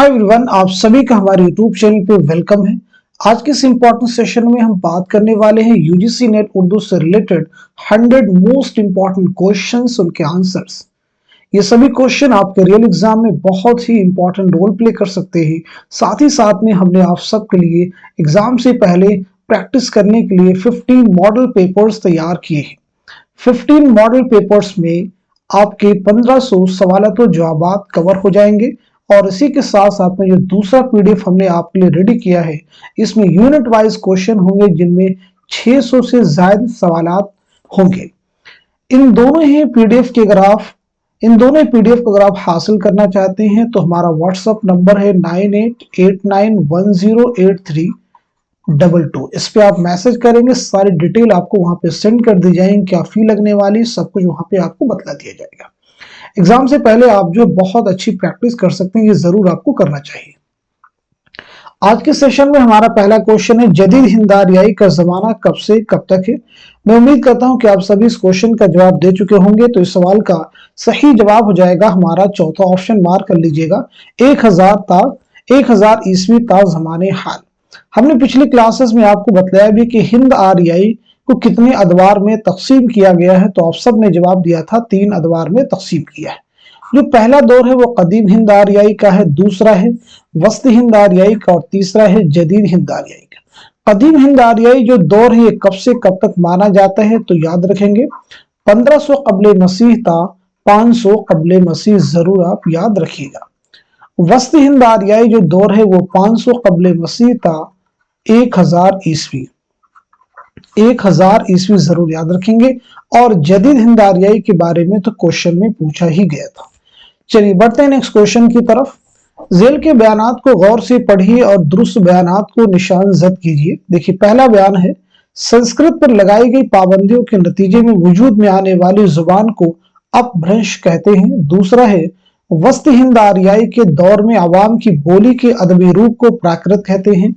Hi everyone, आप सभी का हमारे यूट्यूब चैनल पे वेलकम है। आज के इस इम्पोर्टेंट सेशन में हम बात करने वाले हैं यूजीसी नेट उर्दू से रिलेटेड 100 मोस्ट इम्पोर्टेंट क्वेश्चंस, उनके आंसर्स। ये सभी क्वेश्चन आपके रियल एग्जाम में बहुत ही इंपॉर्टेंट रोल प्ले कर सकते हैं। साथ ही साथ में हमने आप सबके लिए एग्जाम से पहले प्रैक्टिस करने के लिए 15 मॉडल पेपर्स तैयार किए हैं। 15 मॉडल पेपर्स में आपके 1500 सवालों जवाब कवर हो जाएंगे और इसी के साथ साथ में जो दूसरा पीडीएफ हमने आपके लिए रेडी किया है, इसमें यूनिट वाइज क्वेश्चन होंगे जिनमें 600 से ज्यादा सवालात होंगे। इन दोनों पीडीएफ को अगर आप हासिल करना चाहते हैं तो हमारा व्हाट्सएप नंबर है 9889108322। इस पे आप मैसेज करेंगे, सारी डिटेल आपको वहां पे सेंड कर दी जाएंगी, क्या फी लगने वाली, सब कुछ वहां पे आपको बतला दिया जाएगा। एग्जाम से पहले आप जो बहुत अच्छी प्रैक्टिस कर सकते हैं, ये जरूर आपको करना चाहिए। आज के सेशन में हमारा पहला क्वेश्चन है, जदीद हिंद आर्याई का जमाना कब से कब तक है। मैं उम्मीद करता हूं कि आप सभी इस क्वेश्चन का जवाब दे चुके होंगे। तो इस सवाल का सही जवाब हो जाएगा हमारा चौथा ऑप्शन, मार्क कर लीजिएगा, 1000 ईस्वी ता ज़माने हाल। हमने पिछली क्लासेस में आपको बताया भी कि हिंद आर्याई को कितने अदवार में तकसीम किया गया है, तो आप सब ने जवाब दिया था 3 अदवार में तकसीम किया है। जो पहला दौर है वो कदीम हिंद आर्याई का है, दूसरा है वस्त हिंद आर्याई का और तीसरा है जदीद हिंद आर्याई का। कदीम हिंद आर्याई जो दौर है ये कब से कब तक माना जाता है, तो याद रखेंगे 1500 कबले मसीह था 500 कबले मसीह, जरूर आप याद रखिएगा। वस्त हिंद आर्याई जो दौर है वो 500 कबले मसीह था 1000 ईस्वी, 1000 ईस्वी जरूर याद रखेंगे। और जदीद हिंद आर्याई के बारे में तो क्वेश्चन में पूछा ही गया था। चलिए बढ़ते हैं नेक्स्ट क्वेश्चन की तरफ। जेल के बयानात को गौर से पढ़िए और दुरुस्त बयानात को निशान जद कीजिए। देखिए पहला बयान है, संस्कृत पर लगाई गई पाबंदियों के नतीजे में वजूद में आने वाली जुबान को अपभ्रंश कहते हैं। दूसरा है, वस्त हिंद आर्याई के दौर में अवाम की बोली के अदबी रूप को प्राकृत कहते हैं।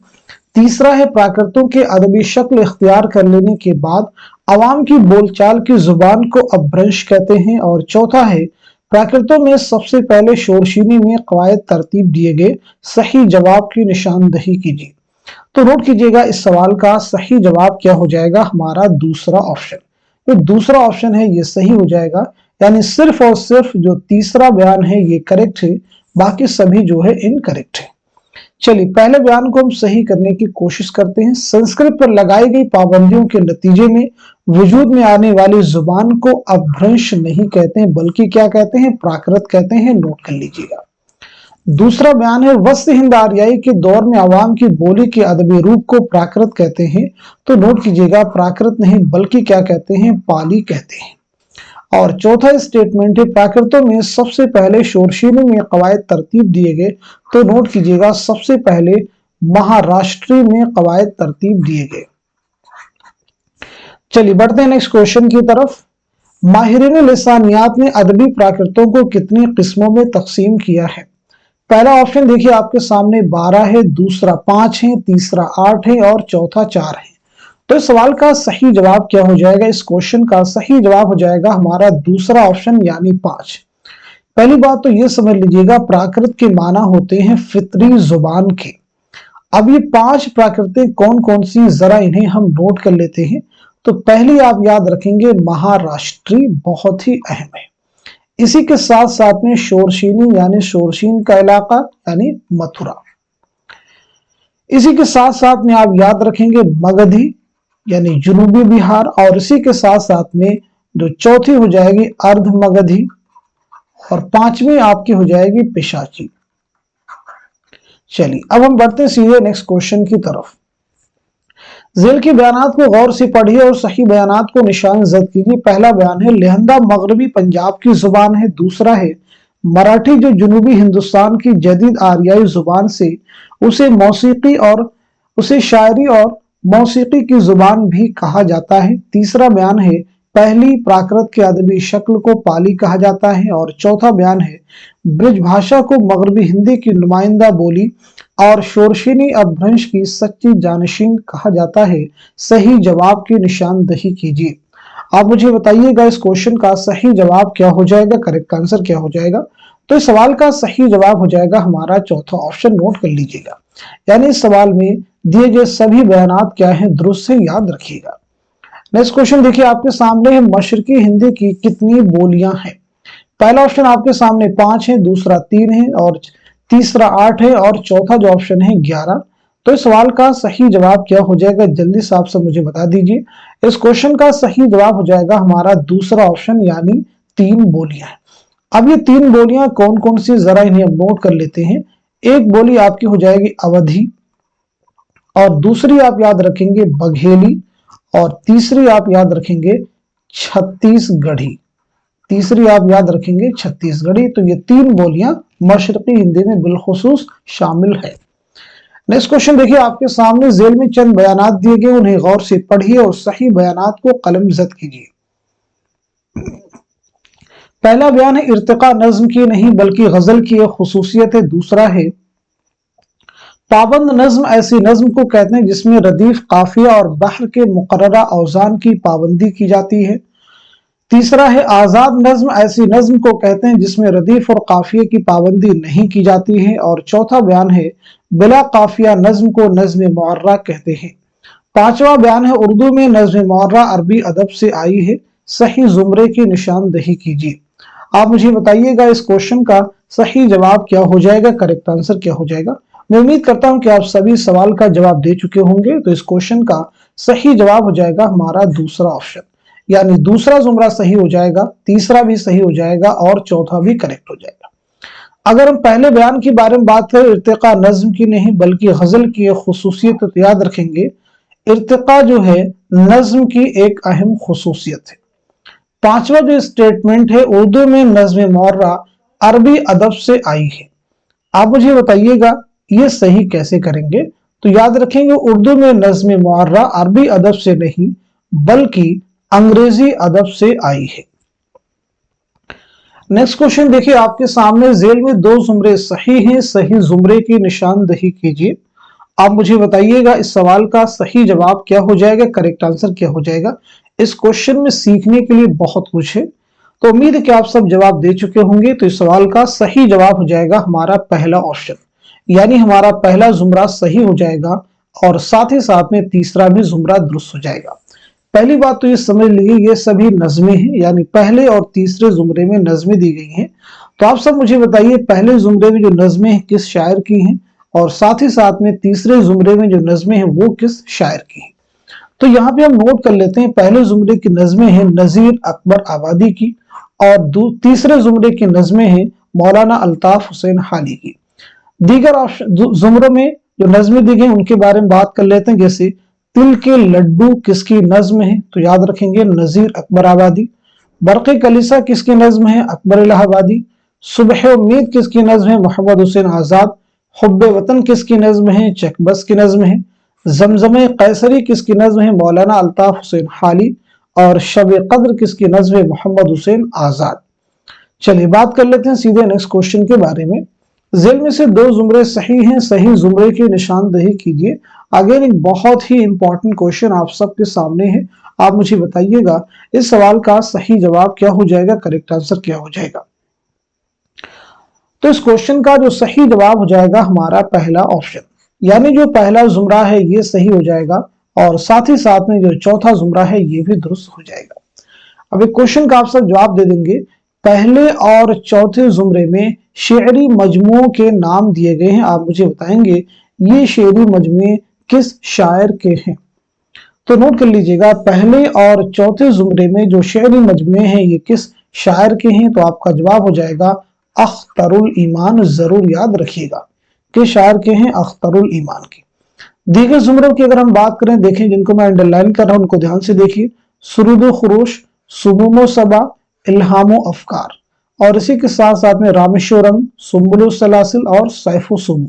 तीसरा है, प्राकृतों के अदबी शक्ल इख्तियार कर लेने के बाद अवाम की बोलचाल की जुबान को अपभ्रंश कहते हैं। और चौथा है, प्राकृतों में सबसे पहले शोरशीनी में कवायद तरतीब दिए गए। सही जवाब की निशानदही कीजिए। तो नोट कीजिएगा, इस सवाल का सही जवाब क्या हो जाएगा, हमारा दूसरा ऑप्शन। जो दूसरा ऑप्शन है ये सही हो जाएगा, यानी सिर्फ और सिर्फ जो तीसरा बयान है ये करेक्ट है, बाकी सभी जो है इनकरेक्ट है। चलिए पहले बयान को हम सही करने की कोशिश करते हैं। संस्कृत पर लगाई गई पाबंदियों के नतीजे में वजूद में आने वाली जुबान को अपभ्रंश नहीं कहते हैं, बल्कि क्या कहते हैं, प्राकृत कहते हैं। नोट कर लीजिएगा। दूसरा बयान है, वस्त हिंद आर्याई के दौर में अवाम की बोली के अदबी रूप को प्राकृत कहते हैं। तो नोट कीजिएगा, प्राकृत नहीं बल्कि क्या कहते हैं, पाली कहते हैं। और चौथा स्टेटमेंट है, प्राकृतों में सबसे पहले शोरशीनी में कवायद तरतीब दिए गए। तो नोट कीजिएगा, सबसे पहले महाराष्ट्री में कवायद तरतीब दिए गए। चलिए बढ़ते हैं नेक्स्ट क्वेश्चन की तरफ। माहिरीन लिसानियात ने अदबी प्राकृतों को कितनी किस्मों में तकसीम किया है। पहला ऑप्शन देखिए आपके सामने 12 है, दूसरा 5 है, तीसरा 8 है और चौथा 4 है। तो इस सवाल का सही जवाब क्या हो जाएगा, इस क्वेश्चन का सही जवाब हो जाएगा हमारा दूसरा ऑप्शन यानी 5। पहली बात तो ये समझ लीजिएगा, प्राकृत के माना होते हैं फितरी जुबान के। अब ये 5 प्राकृतें कौन कौन सी, जरा इन्हें हम नोट कर लेते हैं। तो पहली आप याद रखेंगे महाराष्ट्री, बहुत ही अहम है। इसी के साथ साथ में शोरशीनी यानी शोरशीन का इलाका यानी मथुरा। इसी के साथ साथ में आप याद रखेंगे मगधी यानी जुनूबी बिहार। और इसी के साथ साथ में जो चौथी हो जाएगी अर्ध मगधी और 5वीं आपकी हो जाएगी पिशाची। चलिए अब हम बढ़ते हैं सीधे नेक्स्ट क्वेश्चन की तरफ। जेल के बयानात को गौर से पढ़िए और सही बयानात को निशान जद कीजिए। पहला बयान है, लेहंदा मगरबी पंजाब की जुबान है। दूसरा है, मराठी जो जनूबी हिंदुस्तान की जदीद आर्याई जुबान से उसे मौसीकी और उसे शायरी और मौसीकी की जुबान भी कहा जाता है। तीसरा बयान है, पहली प्राकृत के अदबी शक्ल को पाली कहा जाता है। और चौथा बयान है, ब्रज भाषा को मगरबी हिंदी की नुमाइंदा बोली और शोरशीनी अपभ्रंश की सच्ची जानशीन कहा जाता है। सही जवाब की निशानदही कीजिए। आप मुझे बताइएगा इस क्वेश्चन का सही जवाब क्या हो जाएगा, करेक्ट आंसर क्या हो जाएगा। तो इस सवाल का सही जवाब हो जाएगा हमारा चौथा ऑप्शन, नोट कर लीजिएगा। यानी इस सवाल में दिए गए सभी बयानात क्या हैं, दुरुस्त से, याद रखिएगा। नेक्स्ट क्वेश्चन देखिए आपके सामने है, मशरकी हिंदी की कितनी बोलियां हैं? पहला ऑप्शन आपके सामने 5 है, दूसरा 3 है, और तीसरा 8 है, और चौथा जो ऑप्शन है 11। तो इस सवाल का सही जवाब क्या हो जाएगा, जल्दी से आप सब मुझे बता दीजिए। इस क्वेश्चन का सही जवाब हो जाएगा हमारा दूसरा ऑप्शन, यानी 3 बोलियां। अब ये 3 बोलियां कौन कौन सी, जरा इन्हें हम नोट कर लेते हैं। एक बोली आपकी हो जाएगी अवधी, और दूसरी आप याद रखेंगे बघेली, और तीसरी आप याद रखेंगे छत्तीसगढ़ी। तीसरी आप याद रखेंगे छत्तीसगढ़ी। तो ये 3 बोलियां मशरकी हिंदी में बिलखुसूस शामिल है। नेक्स्ट क्वेश्चन देखिए आपके सामने, जेल में चंद बयानात दिए गए, उन्हें गौर से पढ़िए और सही बयानात को कलमजद कीजिए। पहला बयान है, इर्तिका नज्म की नहीं बल्कि गजल की एक खुसूसियत है। दूसरा है, पाबंद नज्म ऐसी नज्म को कहते हैं जिसमें रदीफ, काफिया और बहर के मुकर्ररा औजान की पाबंदी की जाती है। तीसरा है, आजाद नज्म ऐसी नज्म को कहते हैं जिसमें रदीफ और काफिये की पाबंदी नहीं की जाती है। और चौथा बयान है, बिला काफिया नज्म को नज्म मुअर्रा कहते हैं। पांचवा बयान है, उर्दू में नज्म मुअर्रा अरबी अदब से आई है। सही जुमरे की निशानदही कीजिए। आप मुझे बताइएगा इस क्वेश्चन का सही जवाब क्या हो जाएगा, करेक्ट आंसर क्या हो जाएगा। मैं उम्मीद करता हूं कि आप सभी सवाल का जवाब दे चुके होंगे। तो इस क्वेश्चन का सही जवाब हो जाएगा हमारा दूसरा ऑप्शन, यानी दूसरा जुमरा सही हो जाएगा, तीसरा भी सही हो जाएगा, और चौथा भी करेक्ट हो जाएगा। अगर हम पहले बयान के बारे में बात करें, इर्तिका नज्म की नहीं बल्कि गजल की एक खुसूसियत, तो याद रखेंगे इर्तिका जो है नज्म की एक अहम खुसूसियत है। पांचवा जो स्टेटमेंट है, उर्दू में नज्म मुअर्रा अरबी अदब से आई है। आप मुझे बताइएगा ये सही कैसे करेंगे। तो याद रखेंगे उर्दू में नज्म मुअर्रा अरबी अदब से नहीं बल्कि अंग्रेजी अदब से आई है। नेक्स्ट क्वेश्चन देखिए आपके सामने, जेल में 2 जुमरे सही हैं, सही जुमरे की निशानदही कीजिए। आप मुझे बताइएगा इस सवाल का सही जवाब क्या हो जाएगा, करेक्ट आंसर क्या हो जाएगा। इस क्वेश्चन में सीखने के लिए बहुत कुछ है, तो उम्मीद है कि आप सब जवाब दे चुके होंगे। तो इस सवाल का सही जवाब हो जाएगा हमारा पहला ऑप्शन, यानी हमारा पहला जुमरा सही हो जाएगा, और साथ ही साथ में तीसरा भी जुमरा दुरुस्त हो जाएगा। पहली बात तो ये समझ लीजिए, ये सभी नज़में हैं, यानी पहले और तीसरे जुमरे में नज़में दी गई हैं। तो आप सब मुझे बताइए पहले जुमरे में जो नज़में हैं किस शायर की हैं, और साथ ही साथ में तीसरे जुमरे में जो नज़में हैं वो किस शायर की हैं। तो यहाँ पे हम नोट कर लेते हैं, पहले जुमरे की नज़में हैं नज़ीर अकबर आबादी की, और तीसरे जुमरे की नज़में हैं मौलाना अल्ताफ हुसैन हाली की। दीगर जुमरों में जो नज़में दी गई उनके बारे में बात कर लेते हैं। जैसे तिल के लड्डू किसकी नज्म है, तो याद रखेंगे नज़ीर अकबर आबादी। बरक़े कलीसा किसकी नज्म है, अकबर इलाहाबादी। सुबह उम्मीद किसकी नज्म है, मोहम्मद हुसैन आजाद। हुब्बे वतन किसकी नज्म है, चकबस की नज्म है। जमजमे कैसरी किसकी नज्म है, मौलाना अल्ताफ हुसैन हाली। और शब कद्र किसकी नज्म है, मोहम्मद हुसैन आजाद। चलिए बात कर लेते हैं सीधे नेक्स्ट क्वेश्चन के बारे में। जेल में से 2 जुमरे सही हैं, सही जुमरे की निशानदही कीजिए। अगेन एक बहुत ही इंपॉर्टेंट क्वेश्चन आप सबके सामने है। आप मुझे बताइएगा इस सवाल का सही जवाब क्या हो जाएगा, करेक्ट आंसर क्या हो जाएगा। तो इस क्वेश्चन का जो सही जवाब हो जाएगा हमारा पहला ऑप्शन, यानी जो पहला जुमरा है ये सही हो जाएगा, और साथ ही साथ में जो चौथा जुमरा है ये भी दुरुस्त हो जाएगा। अब एक क्वेश्चन का आप सब जवाब दे देंगे, पहले और चौथे जुमरे में शेरी मजमुओं के नाम दिए गए हैं। आप मुझे बताएंगे ये शेरी मजमुए किस शायर के हैं। तो नोट कर लीजिएगा, पहले और चौथे जुमरे में जो शेरी मजमुए हैं ये किस शायर के हैं। तो आपका जवाब हो जाएगा अख्तरुल ईमान। जरूर याद रखिएगा कि शायर के हैं अख्तरुल ईमान के। दीगर जुमरों की अगर हम बात करें, देखें जिनको मैं अंडरलाइन कर रहा हूं उनको ध्यान से देखिए, सुरूद खुरूश, सुमूम सबा, इल्हामो अफकार, और इसी के साथ साथ में रामेश्वरम, सुम्बुल सलासिल और सैफु सुबू,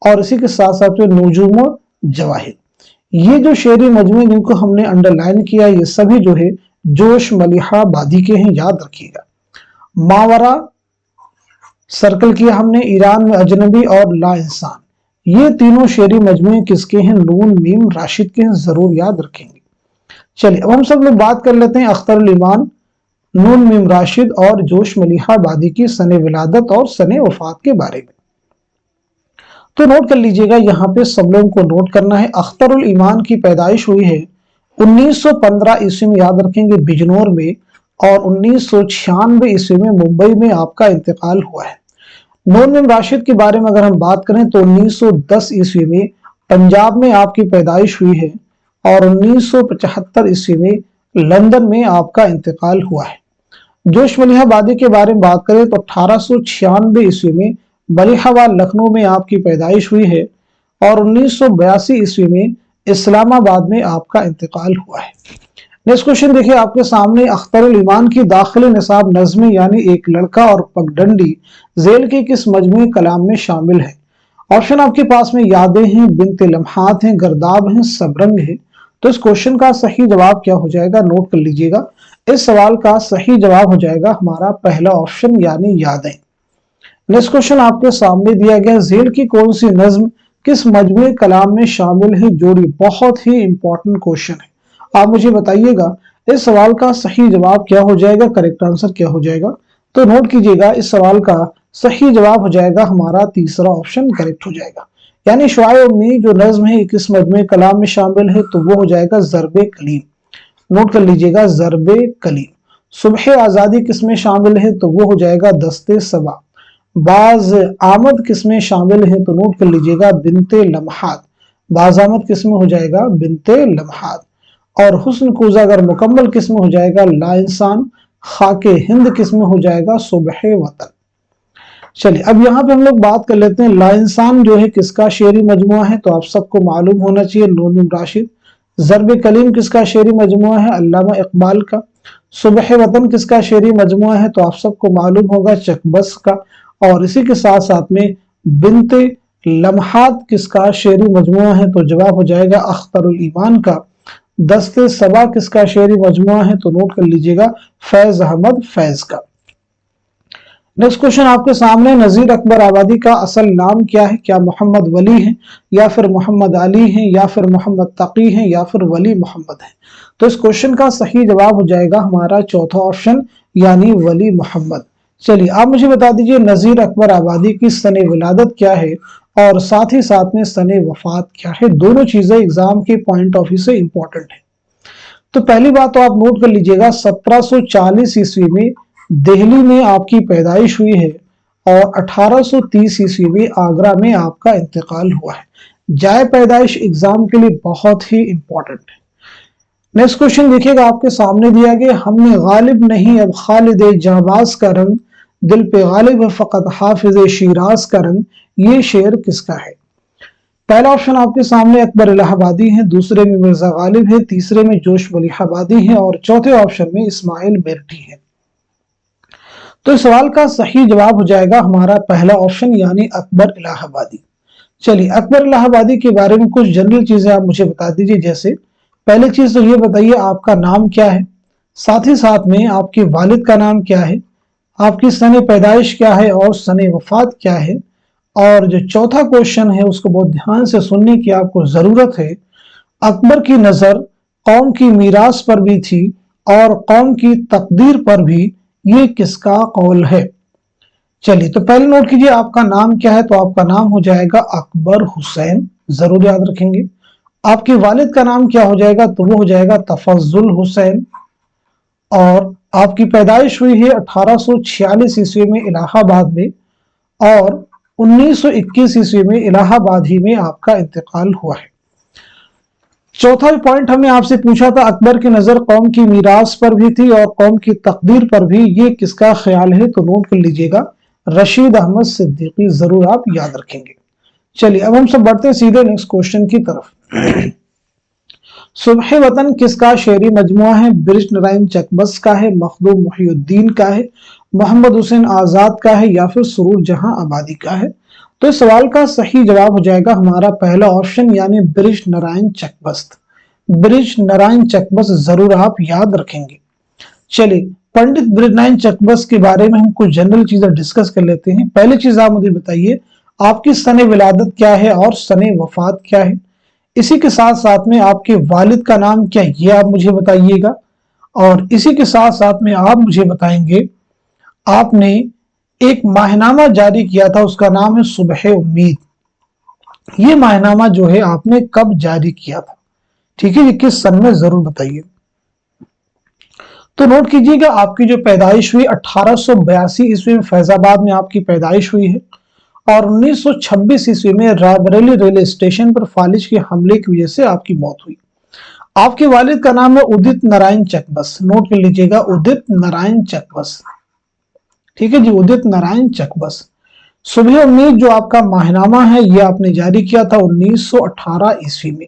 और इसी के साथ साथ में नुजूम जवाहिर। ये जो शेरी मजमूए जिनको हमने अंडरलाइन किया ये सभी जो है जोश मलिहा बादी के हैं, याद रखिएगा। मावरा सर्कल किया हमने, ईरान में अजनबी और ला इंसान, ये तीनों शेरी मजमूए किसके हैं, नून मीम राशिद के हैं। जरूर याद रखेंगे। चलिए अब हम सब लोग बात कर लेते हैं अख्तरुल ईमान नून मीम राशिद और जोश मलिहा आबादी की सने विलादत और सने वफात के बारे में। तो नोट कर लीजिएगा, यहाँ पे सब लोगों को नोट करना है। अख्तरुल ईमान की पैदाइश हुई है 1915 ईस्वी में, याद रखेंगे, बिजनौर में, और 1996 ईस्वी में मुंबई में आपका इंतकाल हुआ है। नून मीम राशिद के बारे में अगर हम बात करें तो 1910 ईस्वी में पंजाब में आपकी पैदाइश हुई है और 1975 ईस्वी में लंदन में आपका इंतकाल हुआ है। जोश मलिहा आबादी के बारे में बात करें तो 1896 ईस्वी में मलिहाबाद लखनऊ में आपकी पैदाइश हुई है और 1982 ईस्वी में इस्लामाबाद में आपका इंतकाल हुआ है। नेक्स्ट क्वेश्चन देखिए आपके सामने, अख्तरुल ईमान की दाखिल निसाब नज़्म यानी एक लड़का और पगडंडी जेल के किस मजमूए कलाम में शामिल है? ऑप्शन आपके पास में यादें हैं, बिन्ते लम्हात हैं, गर्दाब हैं, सबरंग है। तो इस क्वेश्चन का सही जवाब क्या हो जाएगा, नोट कर लीजिएगा। इस सवाल का सही जवाब हो जाएगा हमारा पहला ऑप्शन यानी यादें। नेक्स्ट क्वेश्चन आपके सामने दिया गया, झेल की कौन सी नज्म किस मजमूए कलाम में शामिल है? जोड़ी, बहुत ही इंपॉर्टेंट क्वेश्चन है। आप मुझे बताइएगा इस सवाल का सही जवाब क्या हो जाएगा, करेक्ट आंसर क्या हो जाएगा। तो नोट कीजिएगा, इस सवाल का सही जवाब हो जाएगा हमारा तीसरा ऑप्शन करेक्ट हो जाएगा। यानी शुआए उम्मी जो नज्म है किस मजमूए कलाम में शामिल है, तो वो हो जाएगा ज़र्बे कलीम। नोट कर लीजिएगा, ज़र्बे कलीम। सुबह आज़ादी किसमें शामिल है, तो वो हो जाएगा दस्ते सबा। बाज आमद किसमें शामिल है, तो नोट कर लीजिएगा बिन्ते लम्हात। बाज आमद किसमें हो जाएगा, बिन्ते लम्हात। और हुस्न कूज़ा अगर मुकम्मल किस्म हो जाएगा ला इंसान। खाके हिंद किस्म हो जाएगा सुबह वतन। चलिए अब यहाँ पे हम लोग बात कर लेते हैं, ला इंसान जो है किसका शेरी मजमुआ है, तो आप सबको मालूम होना चाहिए, नून मीम राशिद। ज़र्ब कलीम किसका शेरी मजमुआ है, अल्लामा इकबाल का। सुबह वतन किसका शेरी मजमुआ है, तो आप सबको मालूम होगा, चकबस का। और इसी के साथ साथ में बिन्ते लम्हात किसका शेरी मजमुआ है, तो जवाब हो जाएगा अख्तरुल ईमान का। दस्ते सबा किसका शेरी मजमुआ है, तो नोट कर लीजिएगा फैज अहमद फैज का। नेक्स्ट क्वेश्चन आपके सामने, नजीर अकबर आबादी का असल नाम क्या है? क्या मोहम्मद वली है, या फिर मोहम्मद अली है, या फिर मोहम्मद तकी है, या फिर वली मोहम्मद है? तो इस क्वेश्चन का सही जवाब हो जाएगा हमारा चौथा ऑप्शन यानी वली मोहम्मद। चलिए आप मुझे बता दीजिए नजीर अकबर आबादी की सने विलादत क्या है और साथ ही साथ में सने वफात क्या है। दोनों चीजें एग्जाम के पॉइंट ऑफ व्यू से इंपॉर्टेंट है। तो पहली बात तो आप नोट कर लीजिएगा, 1740 ईस्वी में दिल्ली में आपकी पैदाइश हुई है और 1830 ईस्वी में आगरा में आपका इंतकाल हुआ है। जाए पैदाइश एग्जाम के लिए बहुत ही इंपॉर्टेंट है। नेक्स्ट क्वेश्चन देखिएगा आपके सामने दिया गया, हमने गालिब नहीं अब खालिद जाबाज का रंग, दिल पे गालिब है फकत हाफिज शिराज का रंग, ये शेर किसका है? पहला ऑप्शन आपके सामने अकबर इलाहाबादी है, दूसरे में मिर्जा गालिब है, तीसरे में जोश मलिहा आबादी है और चौथे ऑप्शन में इस्माइल मेरठी है। तो इस सवाल का सही जवाब हो जाएगा हमारा पहला ऑप्शन यानी अकबर इलाहाबादी। चलिए अकबर इलाहाबादी के बारे में कुछ जनरल चीजें आप मुझे बता दीजिए। जैसे पहली चीज तो ये बताइए आपका नाम क्या है, साथ ही साथ में आपके वालिद का नाम क्या है, आपकी सने पैदाइश क्या है और सने वफात क्या है। और जो चौथा क्वेश्चन है उसको बहुत ध्यान से सुनने की आपको जरूरत है, अकबर की नजर कौम की मीरास पर भी थी और कौम की तकदीर पर भी, ये किसका कौल है? चलिए तो पहले नोट कीजिए आपका नाम क्या है, तो आपका नाम हो जाएगा अकबर हुसैन, जरूर याद रखेंगे। आपके वालिद का नाम क्या हो जाएगा, तो वो हो जाएगा तफज्जुल हुसैन। और आपकी पैदाइश हुई है 1846 ईस्वी में इलाहाबाद में और 1921 ईस्वी में इलाहाबाद ही में आपका इंतकाल हुआ है। चौथा पॉइंट हमने आपसे पूछा था, अकबर की नजर कौम की मीरास पर भी थी और कौम की तकदीर पर भी, ये किसका ख्याल है? तो नोट कर लीजिएगा रशीद अहमद सिद्दीकी, जरूर आप याद रखेंगे। चलिए अब हम सब बढ़ते हैं सीधे नेक्स्ट क्वेश्चन की तरफ। सुबह वतन किसका शेरी मजमुआ है? ब्रिज नारायण चकबस का है, मखदूम मुहिउद्दीन का है, मोहम्मद हुसैन आजाद का है, या फिर सुरूर जहां आबादी का है? तो इस सवाल का सही जवाब हो जाएगा हमारा पहला ऑप्शन यानी ब्रिज नारायण चकबस। ब्रिज नारायण चकबस जरूर आप याद रखेंगे। चलिए पंडित ब्रिज नारायण चकबस के बारे में हम कुछ जनरल चीजें डिस्कस कर लेते हैं। पहली चीज आप मुझे बताइए आपकी सने विलादत क्या है और सने वफात क्या है। इसी के साथ साथ में आपके वालिद का नाम क्या है, ये आप मुझे बताइएगा। और इसी के साथ साथ में आप मुझे बताएंगे, आपने एक माहनामा जारी किया था, उसका नाम है सुबह उम्मीद। ये माहनामा जो है आपने कब जारी किया था, ठीक है, ये किस सन में, जरूर बताइए। तो नोट कीजिएगा, आपकी जो पैदाइश हुई 1882 ईस्वी में फैजाबाद में आपकी पैदाइश हुई है, और 1926 ईस्वी में रायबरेली रेलवे स्टेशन पर फालिज के हमले की वजह से आपकी मौत हुई। आपके वालिद का नाम है उदित नारायण चकबस, नोट कर लीजिएगा, उदित नारायण चकबस, ठीक है जी, उदित नारायण चकबस। सुबह उम्मीद जो आपका माहनामा है ये आपने जारी किया था 1918 ईस्वी में।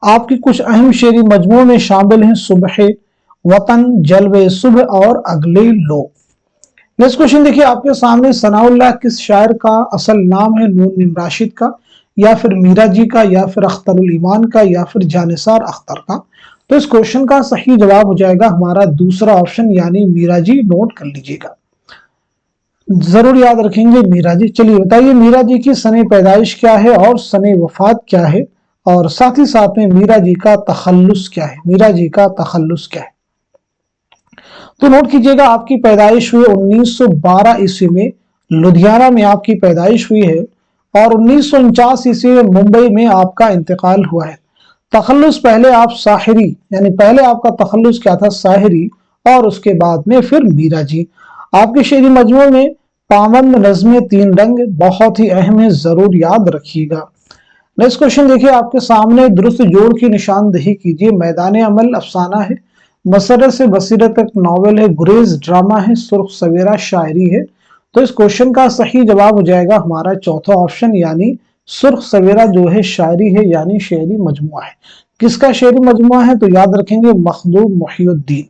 आपकी कुछ अहम शेरी मजमूओं में शामिल हैं सुबह, वतन, जलवे सुबह और अगले लोग। नेक्स्ट क्वेश्चन देखिए आपके सामने, सनाउल्लाह किस शायर का असल नाम है? नून निम राशिद का, या फिर मीरा जी का, या फिर अख्तरुल ईमान का, या फिर जानिसार अख्तर का? तो इस क्वेश्चन का सही जवाब हो जाएगा हमारा दूसरा ऑप्शन, यानी मीरा जी। नोट कर लीजिएगा, जरूर याद रखेंगे मीरा जी। चलिए बताइए, मीरा जी की सने पैदाइश क्या है और सने वफात क्या है, और साथ ही साथ में मीरा जी का तखल्लुस क्या है, मीरा जी का तखल्लुस क्या है? तो नोट कीजिएगा, आपकी पैदाइश हुई 1912 ईस्वी में, लुधियाना में आपकी पैदाइश हुई है, और 1949 ईस्वी में मुंबई में आपका इंतकाल हुआ है। तखल्लुस पहले आप साहिरी, यानी पहले आपका तखल्लुस क्या था? साहिरी, और उसके बाद में फिर मीरा जी। आपके शेरी मजमू में पाबंद नज़्में तीन रंग बहुत ही अहम है, जरूर याद रखिएगा। नेक्स्ट क्वेश्चन देखिए आपके सामने, दुरुस्त जोड़ की निशानदेही कीजिए। मैदान अमल अफसाना है, मसरत से बसीरत तक नॉवेल है, गुरेज ड्रामा है, सुर्ख सवेरा शायरी है। तो इस क्वेश्चन का सही जवाब हो जाएगा हमारा चौथा ऑप्शन, यानी सुर्ख सवेरा जो है शायरी है, यानी शेरी मजमुआ है। किसका शेरी मजमुआ है? तो याद रखेंगे मखदूम मुहिउद्दीन।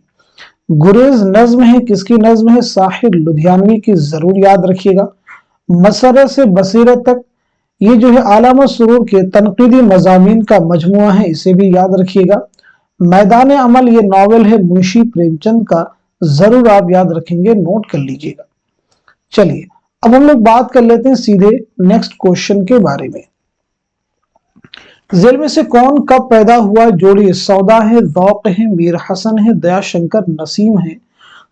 गुरेज नज्म है, किसकी नज्म है? साहिर लुधियानवी की, जरूर याद रखिएगा। मसरत से बसीरत तक, ये जो है आलामा सुरूर के तनकीदी मजामीन का मजमुआ है, इसे भी याद रखिएगा। मैदान अमल ये नॉवेल है मुंशी प्रेमचंद का, जरूर आप याद रखेंगे, नोट कर लीजिएगा। चलिए अब हम लोग बात कर लेते हैं सीधे नेक्स्ट क्वेश्चन के बारे में। जेल में से कौन कब पैदा हुआ? जोड़ी सौदा है, ज़ौक़ है, मीर हसन है, दया शंकर नसीम है।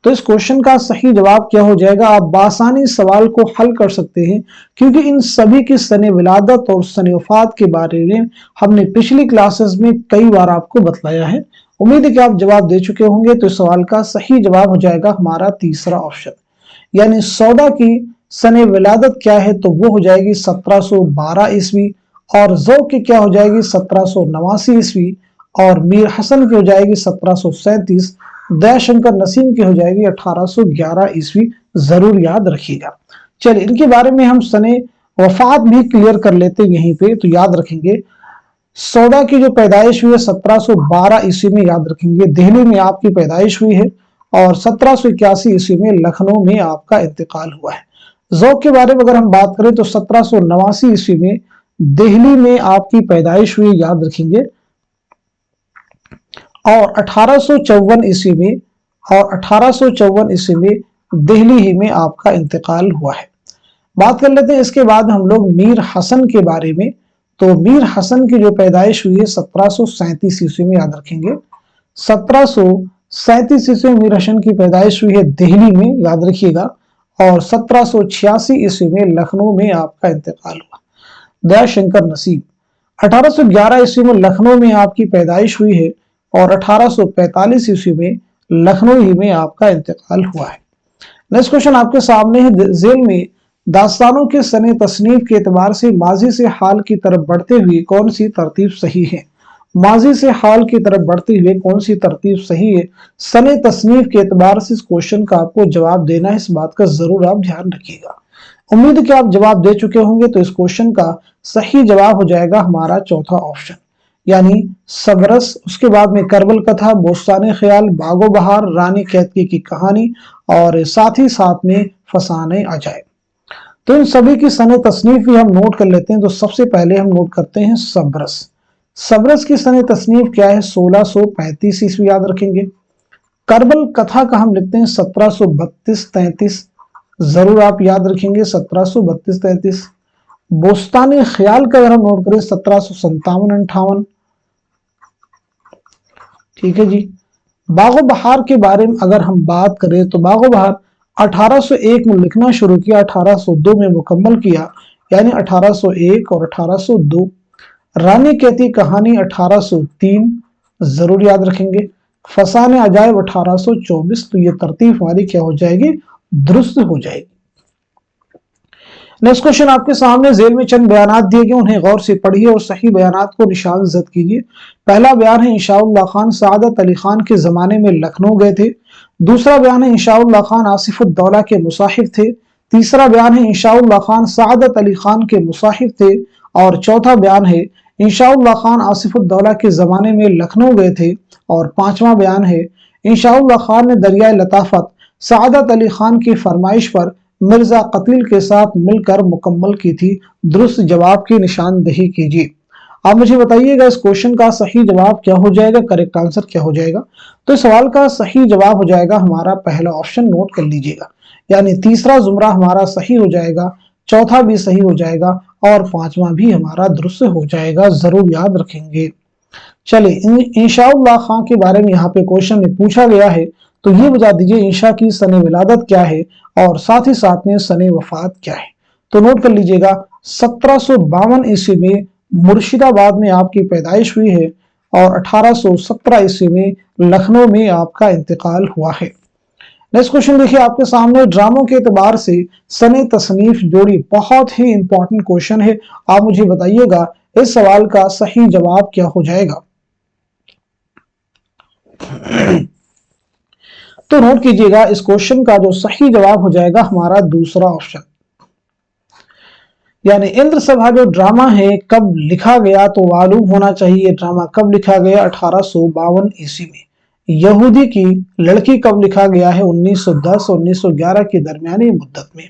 तो इस क्वेश्चन का सही जवाब क्या हो जाएगा? आप बासानी सवाल को हल कर सकते हैं, क्योंकि इन सभी की सने विलादत और सने वफात के बारे में हमने पिछली क्लासेस में कई बार आपको बतलाया है। उम्मीद है कि आप जवाब दे चुके होंगे। तो इस सवाल का सही जवाब हो जाएगा हमारा तीसरा ऑप्शन, यानी सौदा की सने विलादत क्या है? तो वो हो जाएगी 1712 ईस्वी, और ज़ौक़ की क्या हो जाएगी? 1789 ईस्वी, और मीर हसन की हो जाएगी 1737, दया शंकर नसीम की हो जाएगी 1811 ईस्वी, जरूर याद रखिएगा। चलिए इनके बारे में हम सने वफात भी क्लियर कर लेते हैं यहीं पे। तो याद रखेंगे, सौदा की जो पैदाइश हुई है 1712 ईस्वी में, याद रखेंगे दिल्ली में आपकी पैदाइश हुई है, और 1781 ईस्वी में लखनऊ में आपका इंतकाल हुआ है। ज़ौक़ के बारे में अगर हम बात करें तो 1789 ईस्वी में दिल्ली में आपकी पैदाइश हुई, याद रखेंगे, और 1854 ईस्वी में, और 1854 ईस्वी में दिल्ली ही में आपका इंतकाल हुआ है। बात कर लेते हैं इसके बाद हम लोग मीर हसन के बारे में। तो मीर हसन की जो पैदाइश हुई है 1737 ईस्वी में, याद रखेंगे 1737 ईस्वी में मीर हसन की पैदाइश हुई है दिल्ली में, याद रखिएगा, और 1786 ईस्वी में लखनऊ में आपका इंतकाल हुआ। दया शंकर नसीम 1811 ईस्वी में लखनऊ में आपकी पैदाइश हुई है, और 1845 ईस्वी में लखनऊ ही में आपका इंतकाल हुआ है। नेक्स्ट क्वेश्चन आपके सामने है, जेल में दास्तानों के सने तसनीफ के एतबार से माजी से हाल की तरफ बढ़ते हुए कौन सी तरतीब सही है? माजी से हाल की तरफ बढ़ते हुए कौन सी तरतीब सही है? सने तसनीफ के एतबार से इस क्वेश्चन का आपको जवाब देना है, इस बात का जरूर आप ध्यान रखिएगा। उम्मीद है कि आप जवाब दे चुके होंगे। तो इस क्वेश्चन का सही जवाब हो जाएगा हमारा चौथा ऑप्शन, यानी सबरस, उसके बाद में करबल कथा, बोस्तान ख्याल, बागो बहार, रानी कैतकी की कहानी, और साथ ही साथ में फसाने अजायब। तो इन सभी की सने तसनीफ भी हम नोट कर लेते हैं। तो सबसे पहले हम नोट करते हैं सबरस। सबरस की सने तसनीफ क्या है? 1635 ईस्वी, याद रखेंगे। करबल कथा का हम लिखते हैं 1732-33, जरूर आप याद रखेंगे 1732-33। बोस्तानी ख्याल का अगर हम नोट करें 1757-58, ठीक है जी। बागो बहार के बारे में अगर हम बात करें तो बागो बहार 1801 में लिखना शुरू किया, 1802 में मुकम्मल किया, यानी 1801 और 1802। रानी कहती कहानी 1803, जरूर याद रखेंगे। फसाने अजायब 1824। तो ये तरतीब हमारी क्या हो जाएगी, दुरुस्त हो जाएगी। नेक्स्ट क्वेश्चन आपके सामने जेल में चंद बयानात दिए गए, उन्हें गौर से पढ़िए और सही बयानात को निशान जद कीजिए। पहला बयान है इंशाउल्लाह खान सआदत अली खान के जमाने में लखनऊ गए थे। दूसरा बयान है इंशाउल्लाह खान आसिफुद्दौला के मुसाहिब थे। तीसरा बयान है इंशाउल्लाह खान सआदत अली खान के मुसाहिब थे। और चौथा बयान है इंशाउल्लाह खान आसिफुद्दौला के जमाने में लखनऊ गए थे। और पांचवा बयान है इंशाउल्लाह खान ने दरियाए लताफत सआदत अली खान की फरमाइश पर मिर्जा कतील के साथ मिलकर मुकम्मल की थी। दुरुस्त जवाब की निशानदही कीजिए। आप मुझे बताइएगा इस क्वेश्चन का सही जवाब क्या हो जाएगा, करेक्ट आंसर क्या हो जाएगा। तो इस सवाल का सही जवाब हो जाएगा हमारा पहला ऑप्शन, नोट कर लीजिएगा, यानी तीसरा जुमरा हमारा सही हो जाएगा, चौथा भी सही हो जाएगा और पांचवा भी हमारा दुरुस्त हो जाएगा, जरूर याद रखेंगे। चलिए इंशाउल्लाह खान के बारे में यहाँ पे क्वेश्चन में पूछा गया है, तो ये बता दीजिए इंशा की सने विलादत क्या है और साथ ही साथ में सने वफात क्या है। तो नोट कर लीजिएगा 1752 ईस्वी में मुर्शिदाबाद में आपकी पैदाइश हुई है और 1817 ईस्वी में लखनऊ में आपका इंतकाल हुआ है। नेक्स्ट क्वेश्चन देखिए आपके सामने, ड्रामों के एतबार से सने तसनीफ जोड़ी, बहुत ही इंपॉर्टेंट क्वेश्चन है। आप मुझे बताइएगा इस सवाल का सही जवाब क्या हो जाएगा। तो नोट कीजिएगा इस क्वेश्चन का जो सही जवाब हो जाएगा हमारा दूसरा ऑप्शन, यानी इंद्र सभा जो ड्रामा है कब लिखा गया, तो मालूम होना चाहिए ड्रामा कब लिखा गया, 1852 ईस्वी में। यहूदी की लड़की कब लिखा गया है, 1910 और 1911 की दरमियानी मुद्दत में।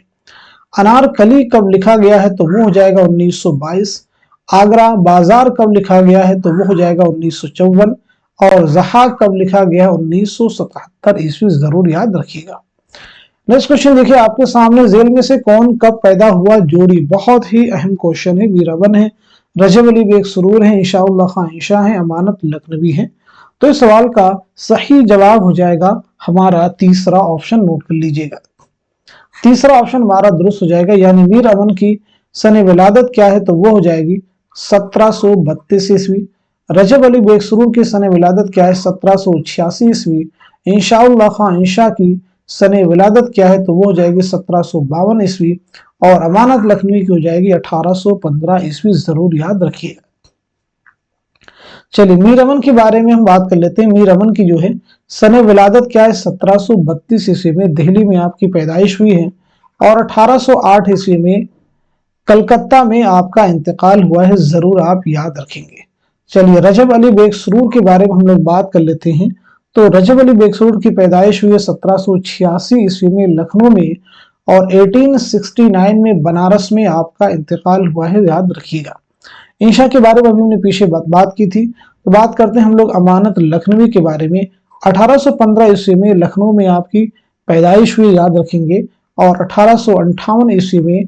अनारकली कब लिखा गया है, तो वो हो जाएगा 1922। आगरा बाजार कब लिखा गया है, तो वो हो जाएगा 1954। और जहाक कब लिखा गया है, 1977 ईस्वी, जरूर याद रखिएगा। नेक्स्ट क्वेश्चन देखिए आपके सामने, जेल में से कौन कब पैदा हुआ जोड़ी, बहुत ही अहम क्वेश्चन है। मीराबन है, रजब अली बेग सुरूर है, इंशाउल्लाह खान इंशा है, अमानत लखनवी है। तो इस सवाल का सही जवाब हो जाएगा हमारा तीसरा ऑप्शन, नोट कर लीजिएगा। तीसरा ऑप्शन हमारा दुरुस्त हो जाएगा, यानी मीर अमन की सने विलादत क्या है, तो वो हो जाएगी 1732 ईस्वी। रजब अली बेग सुरूर की सने विलादत क्या है, 1786 ईस्वी। इंशाउल्लाह खान इंशा की सने विलादत क्या है, तो वो हो जाएगी 1752 ईस्वी। और अमानत लखनवी की हो जाएगी 1815 ईस्वी, जरूर याद रखिएगा। चलिए मीर अमन के बारे में हम बात कर लेते हैं। मीर अमन की जो है सने विलादत क्या है, 1732 ईस्वी में दिल्ली में आपकी पैदाइश हुई है और 1808 ईस्वी में कलकत्ता में आपका इंतकाल हुआ है, जरूर आप याद रखेंगे। चलिए रजब अली बेग सुरूर के बारे में हम लोग बात कर लेते हैं। तो रजब अली बेग सुरूर की पैदाइश हुई है 1786 ईस्वी में लखनऊ में और 1869 में बनारस में आपका इंतकाल हुआ है, याद रखिएगा। इंशा के बारे में अभी हमने पीछे बात की थी, तो बात करते हैं हम लोग अमानत लखनवी के बारे में। 1815 ईस्वी में लखनऊ में आपकी पैदाइश हुई, याद रखेंगे। और 1858 ईस्वी में